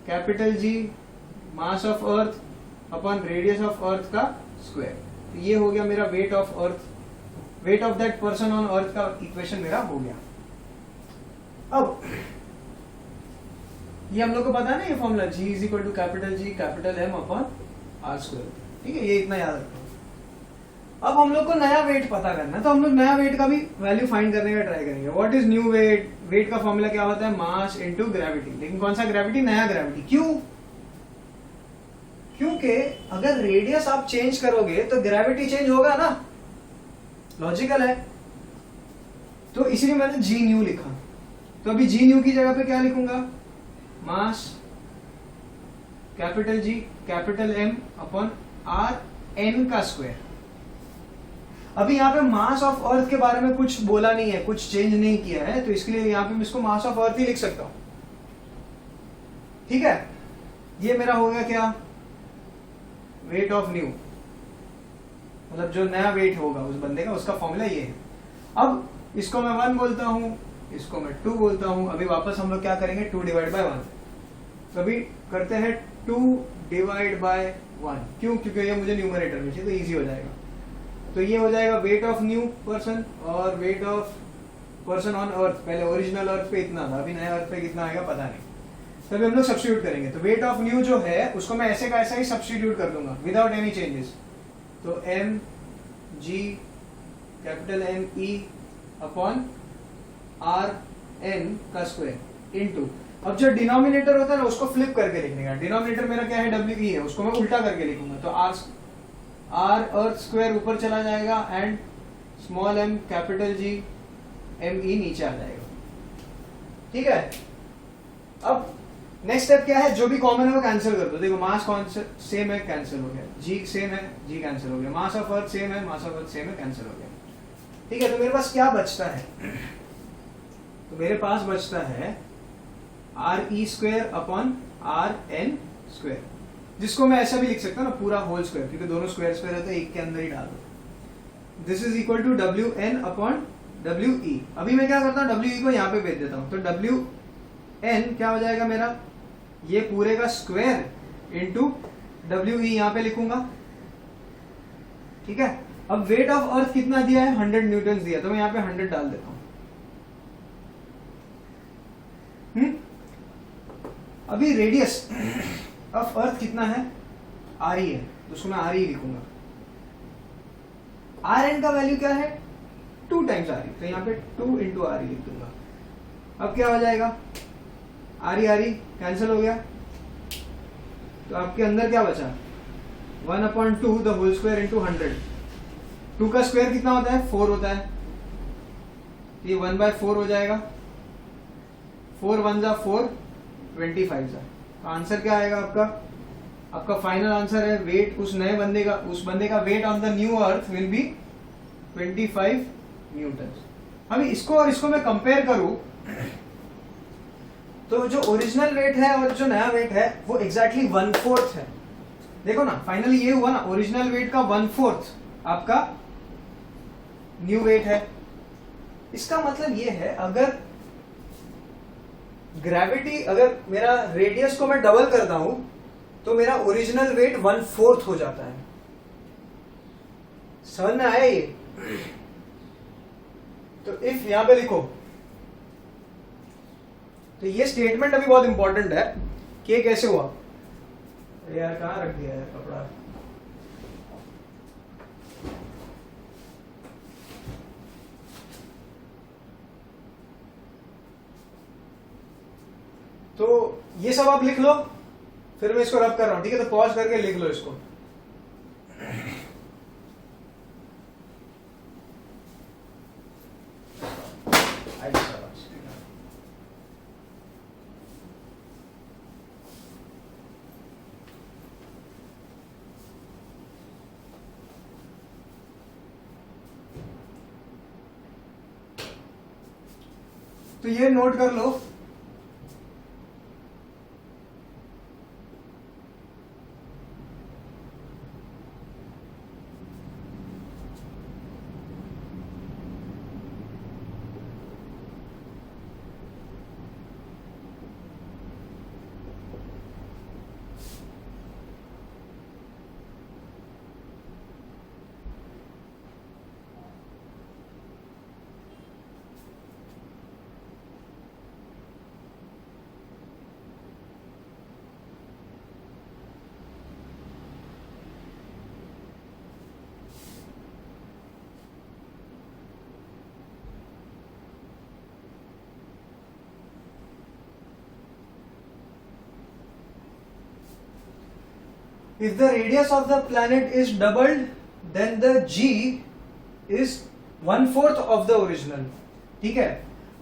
Capital G mass of earth upon radius of earth का स्क्वायर। तो ये हो गया मेरा weight of earth, wait of that person on अर्थ का इक्वेशन मेरा हो गया। अब ये हम लोग को पता है ना ये formula, G is equal to capital G capital M upon R square, ठीक है, ये इतना याद रखो। अब हम लोग को नया वेट पता करना है, तो हम लोग नया वेट का भी वैल्यू फाइंड करने का ट्राई करेंगे। What is new weight? Weight का फॉर्मूला क्या होता है? Mass into gravity. लेकिन कौन सा ग्रेविटी? नया ग्रेविटी। क्यों? क्योंकि अगर रेडियस आप चेंज करोगे तो ग्रेविटी चेंज होगा ना, लॉजिकल है। तो इसीलिए मैंने जी न्यू लिखा। तो अभी जी न्यू की जगह पे क्या लिखूंगा? Mass capital G capital M upon R N का स्क्वायर। अभी यहाँ पे मास ऑफ अर्थ के बारे में कुछ बोला नहीं है, कुछ चेंज नहीं किया है, तो इसके लिए यहाँ पे मैं इसको मास ऑफ अर्थ ही लिख सकता हूं, ठीक है। ये मेरा हो गया क्या? वेट ऑफ न्यू, मतलब जो नया वेट होगा उस बंदे का, उसका फॉर्मूला ये है। अब इसको मैं 1 बोलता हूं, इसको मैं 2 बोलता हूं। अभी वापस हम लोग क्या करेंगे? 2 डिवाइड बाय 1। तो अभी करते हैं 2 डिवाइड बाय 1। क्यों? क्योंकि ये मुझे न्यूमरेटर में चाहिए, तो इजी हो जाएगा। तो ये हो जाएगा वेट ऑफ न्यू पर्सन और वेट ऑफ पर्सन ऑन अर्थ। पहले ओरिजिनल अर्थ पे इतना था, अभी नए अर्थ पे कितना आएगा पता नहीं। तभी हम लोग सब्स्टिट्यूट करेंगे। तो वेट ऑफ न्यू जो है उसको मैं ऐसे का ऐसा ही सब्स्टिट्यूट कर दूंगा विदाउट एनी चेंजेस। तो M G capital M E upon R N का स्क्वायर इनटू, अब जो डिनोमिनेटर होता है ना उसको फ्लिप करके लिखने का। डिनोमिनेटर मेरा क्या है? डब्ल्यू ई है, उसको मैं उल्टा करके लिखूंगा। तो आर अर्थ स्क्वायर ऊपर चला जाएगा and small M capital G M E नीचे आ जाएगा, ठीक है। अब नेक्स्ट स्टेप क्या है? जो भी कॉमन है वो कैंसिल कर दो। देखो मास कौन सेम है, कैंसिल हो गया। जी सेम है, जी कैंसिल हो गया। मास ऑफ अर्थ सेम है, मास ऑफ अर्थ सेम है, कैंसिल हो गया, ठीक है। तो मेरे पास क्या बचता है? तो मेरे पास बचता है R E square upon R N square, जिसको मैं ऐसा भी लिख सकता हूँ ना, पूरा होल स्क्वायर, क्योंकि दोनों स्क्वायर स्क्वायर है तो एक के अंदर ही डाल दो। This is equal to W N upon W E. अभी मैं क्या करता हूँ? डब्ल्यू ई को यहाँ पे भेज देता हूँ। तो डब्ल्यू एन क्या हो जाएगा मेरा? ये पूरे का स्क्वायर इंटू डब्ल्यू ई यहाँ पे लिखूंगा, ठीक है। अब वेट ऑफ अर्थ कितना दिया है? 100 न्यूटन दिया, तो मैं यहाँ पे 100 डाल देता हूँ। अभी रेडियस ऑफ अर्थ कितना है? आर ई है, तो उसको मैं आर ई लिखूंगा। आर एन का वैल्यू क्या है? 2 टाइम्स आर ई, तो यहाँ पे 2 इंटू आर ई लिख दूंगा। अब क्या हो जाएगा? आर ई कैंसिल हो गया, तो आपके अंदर क्या बचा? 1/2 द होल स्क्वायर इंटू 100। 2 का स्क्वायर कितना होता है? 4 होता है, ये 1/4 हो जाएगा। 4 1 जा 4, 25 जा। तो आंसर क्या आएगा आपका? आपका फाइनल आंसर है वेट उस नए बंदे का, उस बंदे का weight on the new earth will be 25 newton. अभी इसको और इसको मैं कंपेयर करूं तो जो ओरिजिनल वेट है और जो नया वेट है वो एग्जैक्टली 1/4 है। देखो ना, फाइनली ये हुआ ना, ओरिजिनल वेट का 1/4 आपका न्यू वेट है। इसका मतलब ये है, अगर ग्रेविटी, अगर मेरा रेडियस को मैं डबल करता हूं तो मेरा ओरिजिनल वेट 1/4 हो जाता है। समझ में आया ये? तो इफ यहां पे लिखो, तो ये स्टेटमेंट अभी बहुत इंपॉर्टेंट है कि ये कैसे हुआ। यार कहां रख दिया है कपड़ा? तो ये सब आप लिख लो, फिर मैं इसको रब कर रहा हूं, ठीक है? तो पॉज करके लिख लो इसको। तो ये नोट कर लो, if the radius of the planet is doubled then the g is 1/4 of the original। ठीक है,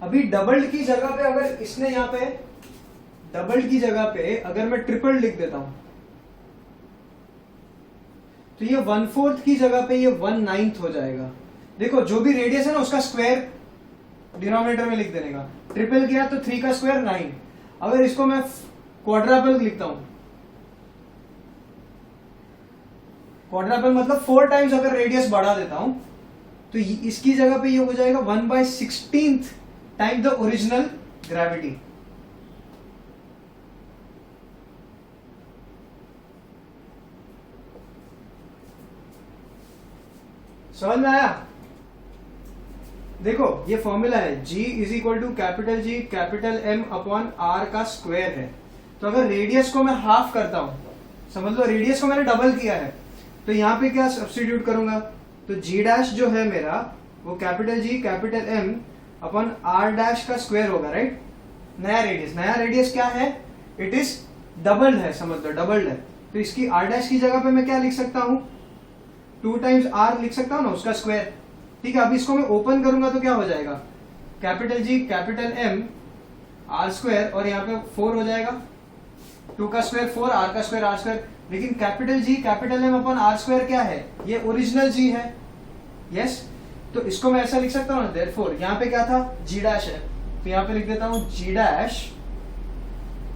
अभी डबल्ड की जगह पे, अगर इसने यहां पे डबल्ड की जगह पे अगर मैं ट्रिपल लिख देता हूं तो ये 1/4 की जगह पे ये 1/9 हो जाएगा। देखो जो भी रेडियस है ना उसका स्क्वायर डिनोमिनेटर में लिख देने का। ट्रिपल किया तो 3 का स्क्वायर 9। अगर इसको मैं क्वाड्रपल लिखता हूं, क्वाड्रपल मतलब 4 टाइम्स अगर रेडियस बढ़ा देता हूं तो इसकी जगह पे ये हो जाएगा 1/16 टाइम द ओरिजिनल ग्रेविटी। समझ में आया? देखो ये फॉर्मूला है, G is equal to capital G capital M upon R का स्क्वायर है। तो अगर रेडियस को मैं हाफ करता हूं, समझ लो रेडियस को मैंने डबल किया है, तो यहां पे क्या सब्स्टिट्यूट करूंगा, तो G डैश जो है मेरा वो capital G capital M upon R dash का स्क्वायर होगा, राइट? नया रेडियस क्या है? इट इज डबल्ड है, समझ लो डबल्ड है। तो इसकी R डैश की जगह पे मैं क्या लिख सकता हूं? 2 टाइम्स R लिख सकता हूं ना, उसका स्क्वायर। ठीक है, अब इसको मैं ओपन करूंगा तो क्या हो जाएगा? Capital G capital M R square और यहाँ पे 4 हो जाएगा। 2 का स्क्वायर 4, R का स्क्वायर R स्क्वायर। लेकिन capital G capital M upon R square क्या है? ये ओरिजिनल G है। यस, तो इसको मैं ऐसा लिख सकता हूँ ना, देयरफॉर यहाँ पे क्या था? G डैश है, तो यहाँ पे लिख देता हूँ G dash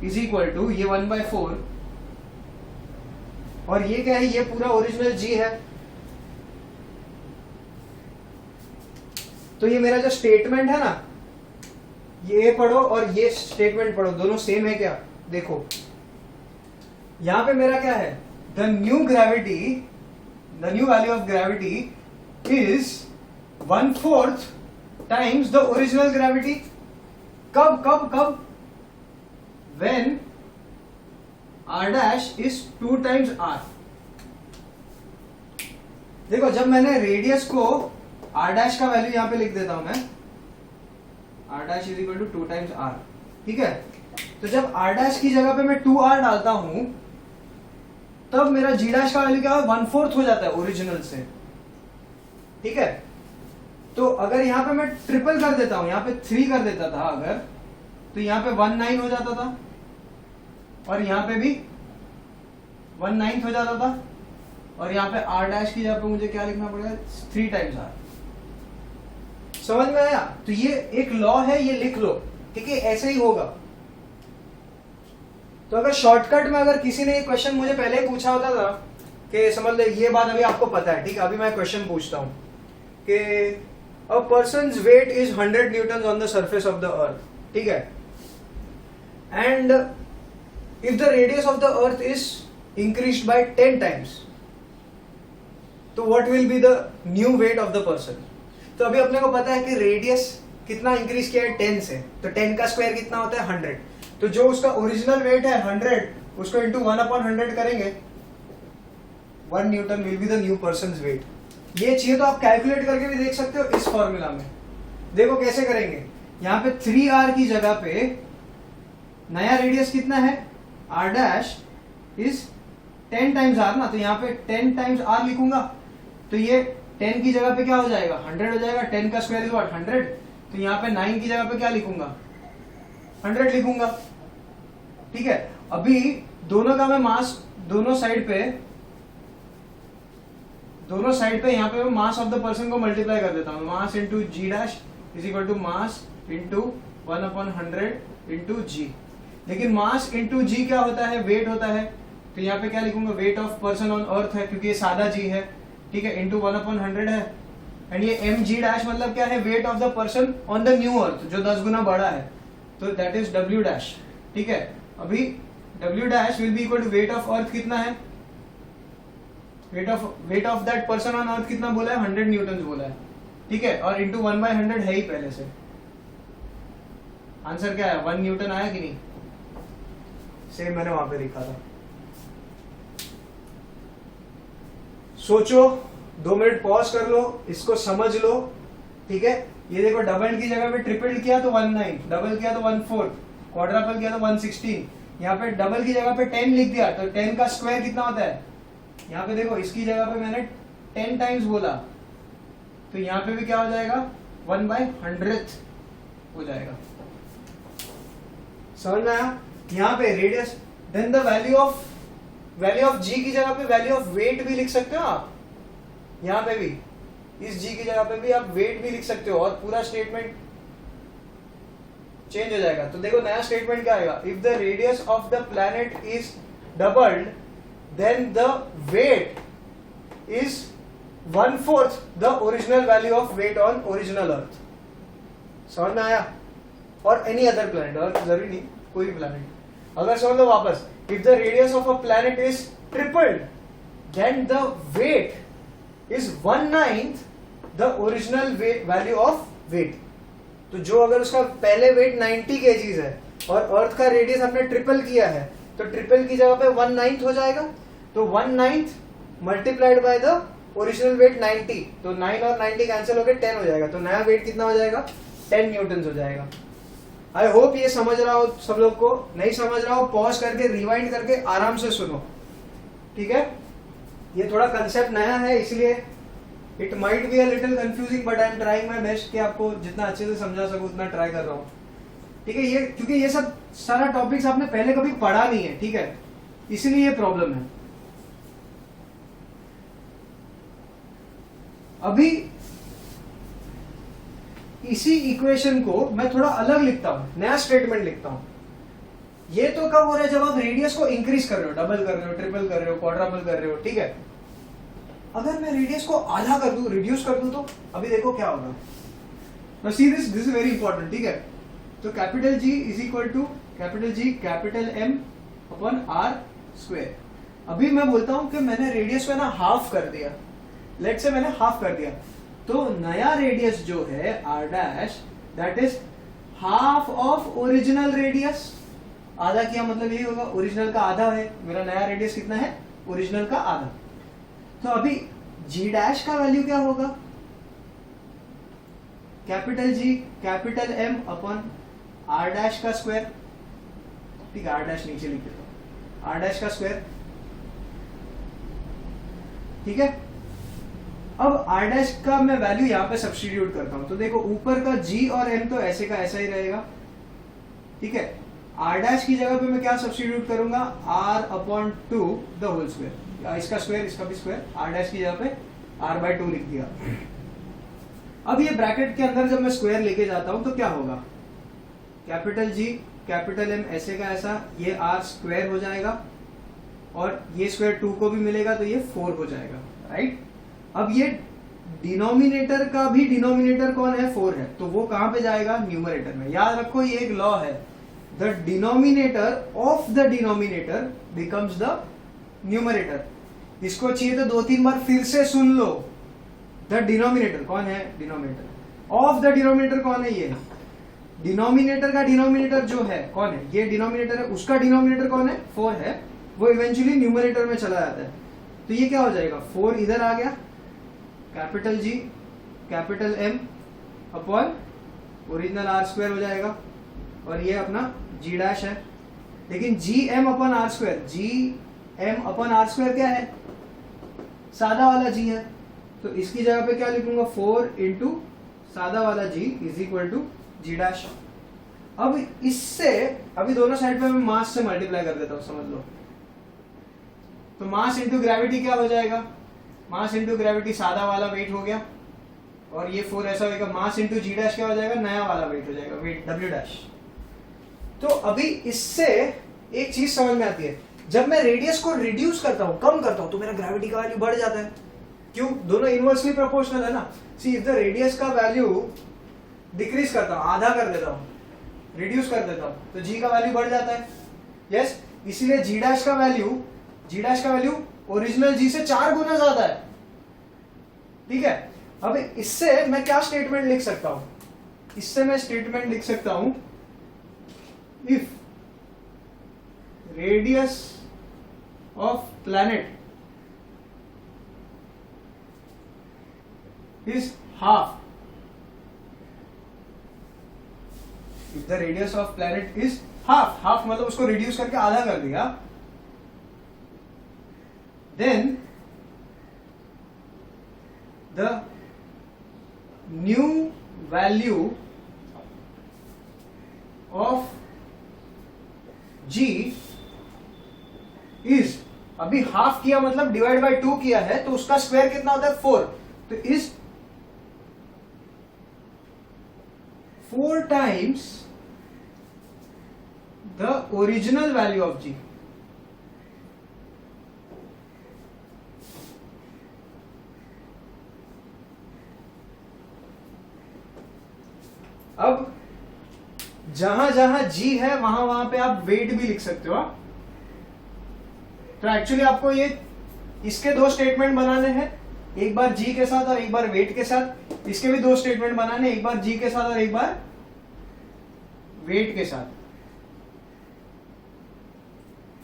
is equal to ये 1/4 और ये क्या है? ये पूरा ओरिजिनल G है। तो ये मेरा जो स्टेटमेंट है ना, ये पढ़ो और ये स्टेटमेंट पढ़ो, दोनों सेम है क्या? देखो यहां पे मेरा क्या है? The new gravity, the new value of gravity is 1/4 times the original gravity. कब कब कब? When R dash is 2 times R। देखो जब मैंने रेडियस को R डैश का वैल्यू यहां पे लिख देता हूं मैं, R dash is equal to 2 times R। ठीक है, तो जब R डैश की जगह पे मैं 2R डालता हूं तब मेरा G डैश का वैल्यू क्या है? 1/4 हो जाता है ओरिजिनल से। ठीक है, तो अगर यहां पे मैं ट्रिपल कर देता हूं, यहां पे 3 कर देता था अगर, तो यहां पे 1/9 हो जाता था और यहां पे भी 1/9 हो जाता था और यहां पे R डैश की जगह पे मुझे क्या लिखना पड़ेगा? 3 टाइम्स R। समझ में आया? तो ये एक लॉ है, ये लिख लो, ठीक है? ऐसे ही होगा। तो अगर शॉर्टकट में अगर किसी ने ये क्वेश्चन मुझे पहले ही पूछा होता था कि समझ ले ये बात अभी आपको पता है, ठीक है, अभी मैं क्वेश्चन पूछता हूँ कि a person's weight is 100 newton on the surface of the earth, ठीक है, and if the radius of the earth is increased by 10 times, तो what will be the new weight of the person. तो अभी अपने को पता है कि रेडियस कितना इंक्रीज किया है 10 से, तो 10 का स्क्वायर कितना होता है 100, तो जो उसका ओरिजिनल वेट है 100 उसको इंटू 1/100 करेंगे, 1 newton will be the new person's weight. ये चाहिए तो आप कैलकुलेट करके भी देख सकते हो इस फॉर्मूला में। देखो कैसे करेंगे, यहाँ पे 3r की जगह पे नया रेडियस कितना है r dash is 10 times r ना, तो यहाँ पे 10 टाइम्स r लिखूंगा, तो ये 10 की जगह पे क्या हो जाएगा 100 हो जाएगा, 10 का स्क्वायर इज व्हाट 100, तो यहाँ पे 9 की जगह पे क्या लिखूंगा 100 लिखूंगा, ठीक है। अभी दोनों का मैं मास दोनों साइड पे यहाँ पे मैं मास ऑफ द पर्सन को मल्टीप्लाई कर देता हूँ, mass into g dash is equal to mass into 1/100 into g. लेकिन मास इंटू जी क्या होता है, वेट होता है, तो यहाँ पे क्या लिखूंगा वेट ऑफ पर्सन ऑन अर्थ है क्योंकि ये सादा जी है, ठीक है, इंटू 1/100 है, एंड ये एम जी डैश मतलब क्या है weight of the person on the new earth जो 10 गुना बड़ा है, तो दैट इज डब्ल्यू डैश, ठीक है। अभी W dash will be equal to weight of earth कितना है, weight of that person on earth कितना बोला है 100 न्यूटन बोला है, ठीक है, और इंटू 1/100 है ही पहले से। आंसर क्या है 1 न्यूटन आया कि नहीं, सेम मैंने वहां पे लिखा था। सोचो 2 मिनट पॉज कर लो, इसको समझ लो, ठीक है। ये देखो डबल की जगह पे ट्रिपल किया तो 19, डबल किया तो 1/4, क्वाड्रपल किया तो 1/16, यहाँ पे डबल की जगह पे 10 लिख दिया तो 10 का स्क्वायर कितना होता है, यहाँ पे देखो इसकी जगह पे मैंने 10 टाइम्स बोला, तो यहाँ पे भी क्या हो जाएगा 1/100 हो जाएगा। समझ में आया? यहाँ पे radius, then the value of g की जगह पे वैल्यू ऑफ वेट भी लिख सकते हो आप, यहाँ पे भी इस जी की जगह पे भी आप वेट भी लिख सकते हो और पूरा स्टेटमेंट चेंज हो जाएगा। तो देखो नया स्टेटमेंट क्या आएगा, if the radius of the planet is doubled then the weight is 1/4 the original value of weight on original earth. समझ में आया? और एनी अदर प्लैनेट, और जरूरी नहीं कोई भी प्लैनेट। अगर समझ लो वापस, if the radius of a planet is tripled then the weight is 1/9 the original value of weight। तो जो अगर उसका पहले वेट 90 kgs है और अर्थ का रेडियस आपने ट्रिपल किया है तो ट्रिपल की जगह पे 1/9 हो जाएगा, तो 1/9 multiplied by the original wait 90, तो 9 और 90 कैंसिल होकर 10 हो जाएगा, तो नया वेट कितना हो जाएगा 10 न्यूटन हो जाएगा। आई होप ये समझ रहा हो सब लोग को, नहीं समझ रहा हो पॉज करके रिवाइंड करके आराम से सुनो, ठीक है। ये थोड़ा कंसेप्ट नया है इसलिए it might be a little confusing, but I am trying my best कि आपको जितना अच्छे से समझा सकूं उतना ट्राई कर रहा हूं, ठीक है। ये क्योंकि ये सब सारा टॉपिक्स आपने पहले कभी पढ़ा नहीं है, ठीक है, इसीलिए ये प्रॉब्लम है। अभी इसी इक्वेशन को मैं थोड़ा अलग लिखता हूं, नया स्टेटमेंट लिखता हूं। ये तो कब हो रहा है जब आप रेडियस को इंक्रीज कर रहे हो, डबल कर रहे हो, ट्रिपल कर रहे हो, क्वाड्रपल कर रहे हो, ठीक है। अगर मैं रेडियस को आधा कर दूं, रिड्यूस कर दूं, तो अभी देखो क्या होगा। Now see this is very important, ठीक है। तो capital G is equal to capital G capital M upon R square. अभी मैं बोलता हूं कि मैंने रेडियस को ना हाफ कर दिया, लेट्स से मैंने हाफ कर दिया, तो नया रेडियस जो है R dash that is half of original radius. आधा किया मतलब यही होगा, ओरिजिनल का आधा है, मेरा नया रेडियस कितना है ओरिजिनल का आधा। तो अभी G डैश का वैल्यू क्या होगा, capital G capital M upon R dash का स्क्वायर, ठीक है, R डैश नीचे लिख देता हूं, R डैश का स्क्वायर, ठीक है। अब R डैश का मैं वैल्यू यहां पे सब्स्टिट्यूट करता हूं, तो देखो ऊपर का G और M तो ऐसे का ऐसा ही रहेगा, ठीक है। R डैश की जगह पे मैं क्या सब्स्टिट्यूट करूंगा, R/2 द होल स्क्वायर, इसका स्क्वायर इसका भी स्क्वायर, R डैश की जगह पे R/2 लिख दिया। अब ये ब्रैकेट के अंदर जब मैं स्क्वायर लेके जाता हूं तो क्या होगा, कैपिटल G कैपिटल एम ऐसे का ऐसा, ये आर स्क्वायर हो जाएगा और ये स्क्वायर 2 को भी मिलेगा तो ये 4 हो जाएगा, राइट। अब ये डिनोमिनेटर का भी डिनोमिनेटर कौन है, 4 है, तो वो कहां पे जाएगा, न्यूमरेटर में। याद रखो ये एक लॉ है, the denominator of the denominator becomes the numerator. इसको चाहिए तो 2-3 बार फिर से सुन लो। द डिनोमिनेटर कौन है, डिनोमिनेटर ऑफ द डिनोमिनेटर कौन है, ये डिनोमिनेटर का डिनोमिनेटर जो है कौन है, ये डिनोमिनेटर है, उसका डिनोमिनेटर कौन है, 4 है, वो इवेंचुअली न्यूमरेटर में चला जाता है। तो ये क्या हो जाएगा, 4 इधर आ गया, capital G capital M upon original R square हो जाएगा, और ये अपना जी डैश है। लेकिन G M upon R square, G M upon R square क्या है, सादा वाला जी है, तो इसकी जगह पे क्या लिखूंगा, 4 इंटू सादा वाला g is equal to g dash. अब इससे अभी दोनों साइड पे मैं मास से मल्टीप्लाई कर देता हूं, समझ लो। तो मास इंटू ग्रेविटी क्या हो जाएगा, मास इंटू ग्रेविटी सादा वाला वेट हो गया, और ये 4 ऐसा होगा, मास इंटू जी डैश क्या हो जाएगा, नया वाला वेट हो जाएगा, वेट डब्ल्यू डैश। तो अभी इससे एक चीज समझ में आती है, जब मैं रेडियस को रिड्यूस करता हूं, कम करता हूं, तो मेरा ग्रेविटी का वैल्यू बढ़ जाता है। क्यों, दोनों इनवर्सली प्रोपोर्शनल है ना। सी इफ द रेडियस का वैल्यू डिक्रीज करता हूं, आधा कर देता हूं, रिड्यूस कर देता हूं, तो जी का वैल्यू बढ़ जाता है। यस, इसीलिए जी डैश का वैल्यू ओरिजिनल जी से 4 गुना ज्यादा है, ठीक है। अब इससे मैं क्या स्टेटमेंट लिख सकता हूं, इससे मैं स्टेटमेंट लिख सकता हूं, if radius of planet is half, if the radius of planet is half मतलब उसको रिड्यूस करके आधा कर दिया, then the new value of g is, अभी हाफ किया मतलब डिवाइड बाय 2 किया है, तो उसका स्क्वायर कितना होता है, 4, तो is 4 times the original value of g। अब जहां जहां जी है वहां वहां पे आप वेट भी लिख सकते हो। तो एक्चुअली आपको ये इसके 2 स्टेटमेंट बनाने हैं, एक बार जी के साथ और एक बार वेट के साथ। इसके भी 2 स्टेटमेंट बनाने, एक बार जी के साथ और एक बार वेट के साथ,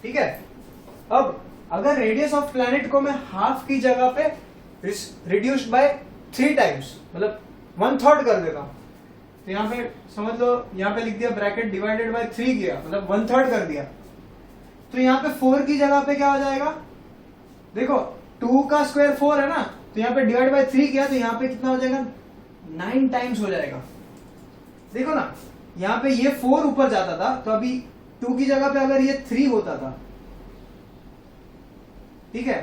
ठीक है। अब अगर रेडियस ऑफ प्लैनेट को मैं हाफ की जगह पे रिड्यूस्ड बाय 3 टाइम्स, मतलब 1/3 कर देता हूं, तो यहां पे समझ लो, यहां पे लिख दिया ब्रैकेट डिवाइडेड बाय 3 किया, मतलब 1/3 कर दिया, तो यहां पे 4 की जगह पे क्या हो जाएगा, देखो 2 का स्क्वायर 4 है ना, तो यहां पे डिवाइड बाय 3 किया, तो यहां पे कितना हो जाएगा, 9 टाइम्स हो जाएगा। देखो ना, यहां पे ये 4 ऊपर जाता था, तो अभी 2 की जगह पे अगर ये 3 होता था, ठीक है,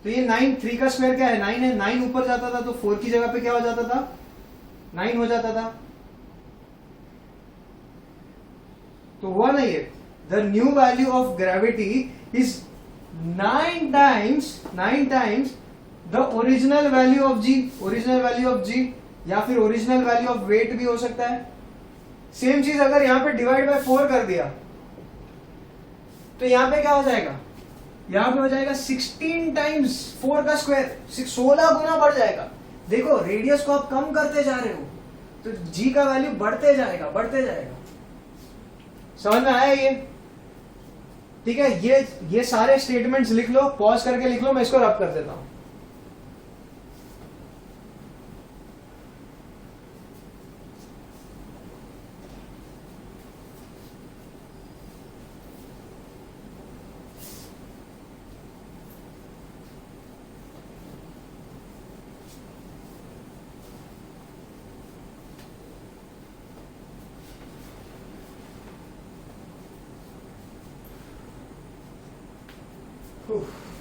तो ये 9, 3 का स्क्वायर क्या है, 9 है, 9 ऊपर जाता था, तो 4 की जगह पे क्या हो जाता था, 9 हो जाता था। तो हुआ ना ये, the new value of gravity is 9 times the original value of g, या फिर ओरिजिनल वैल्यू ऑफ वेट भी हो सकता है। सेम चीज अगर यहां पे डिवाइड बाय 4 कर दिया, तो यहां पे क्या हो जाएगा, यहां पे हो जाएगा 16 टाइम्स 4 का स्क्वायर, 16 गुना बढ़ जाएगा। देखो रेडियस को आप कम करते जा रहे हो, तो जी का वैल्यू बढ़ते जाएगा। समझ में आया ये, ठीक है। ये सारे स्टेटमेंट्स लिख लो, पॉज करके लिख लो, मैं इसको रब कर देता हूं। Oof.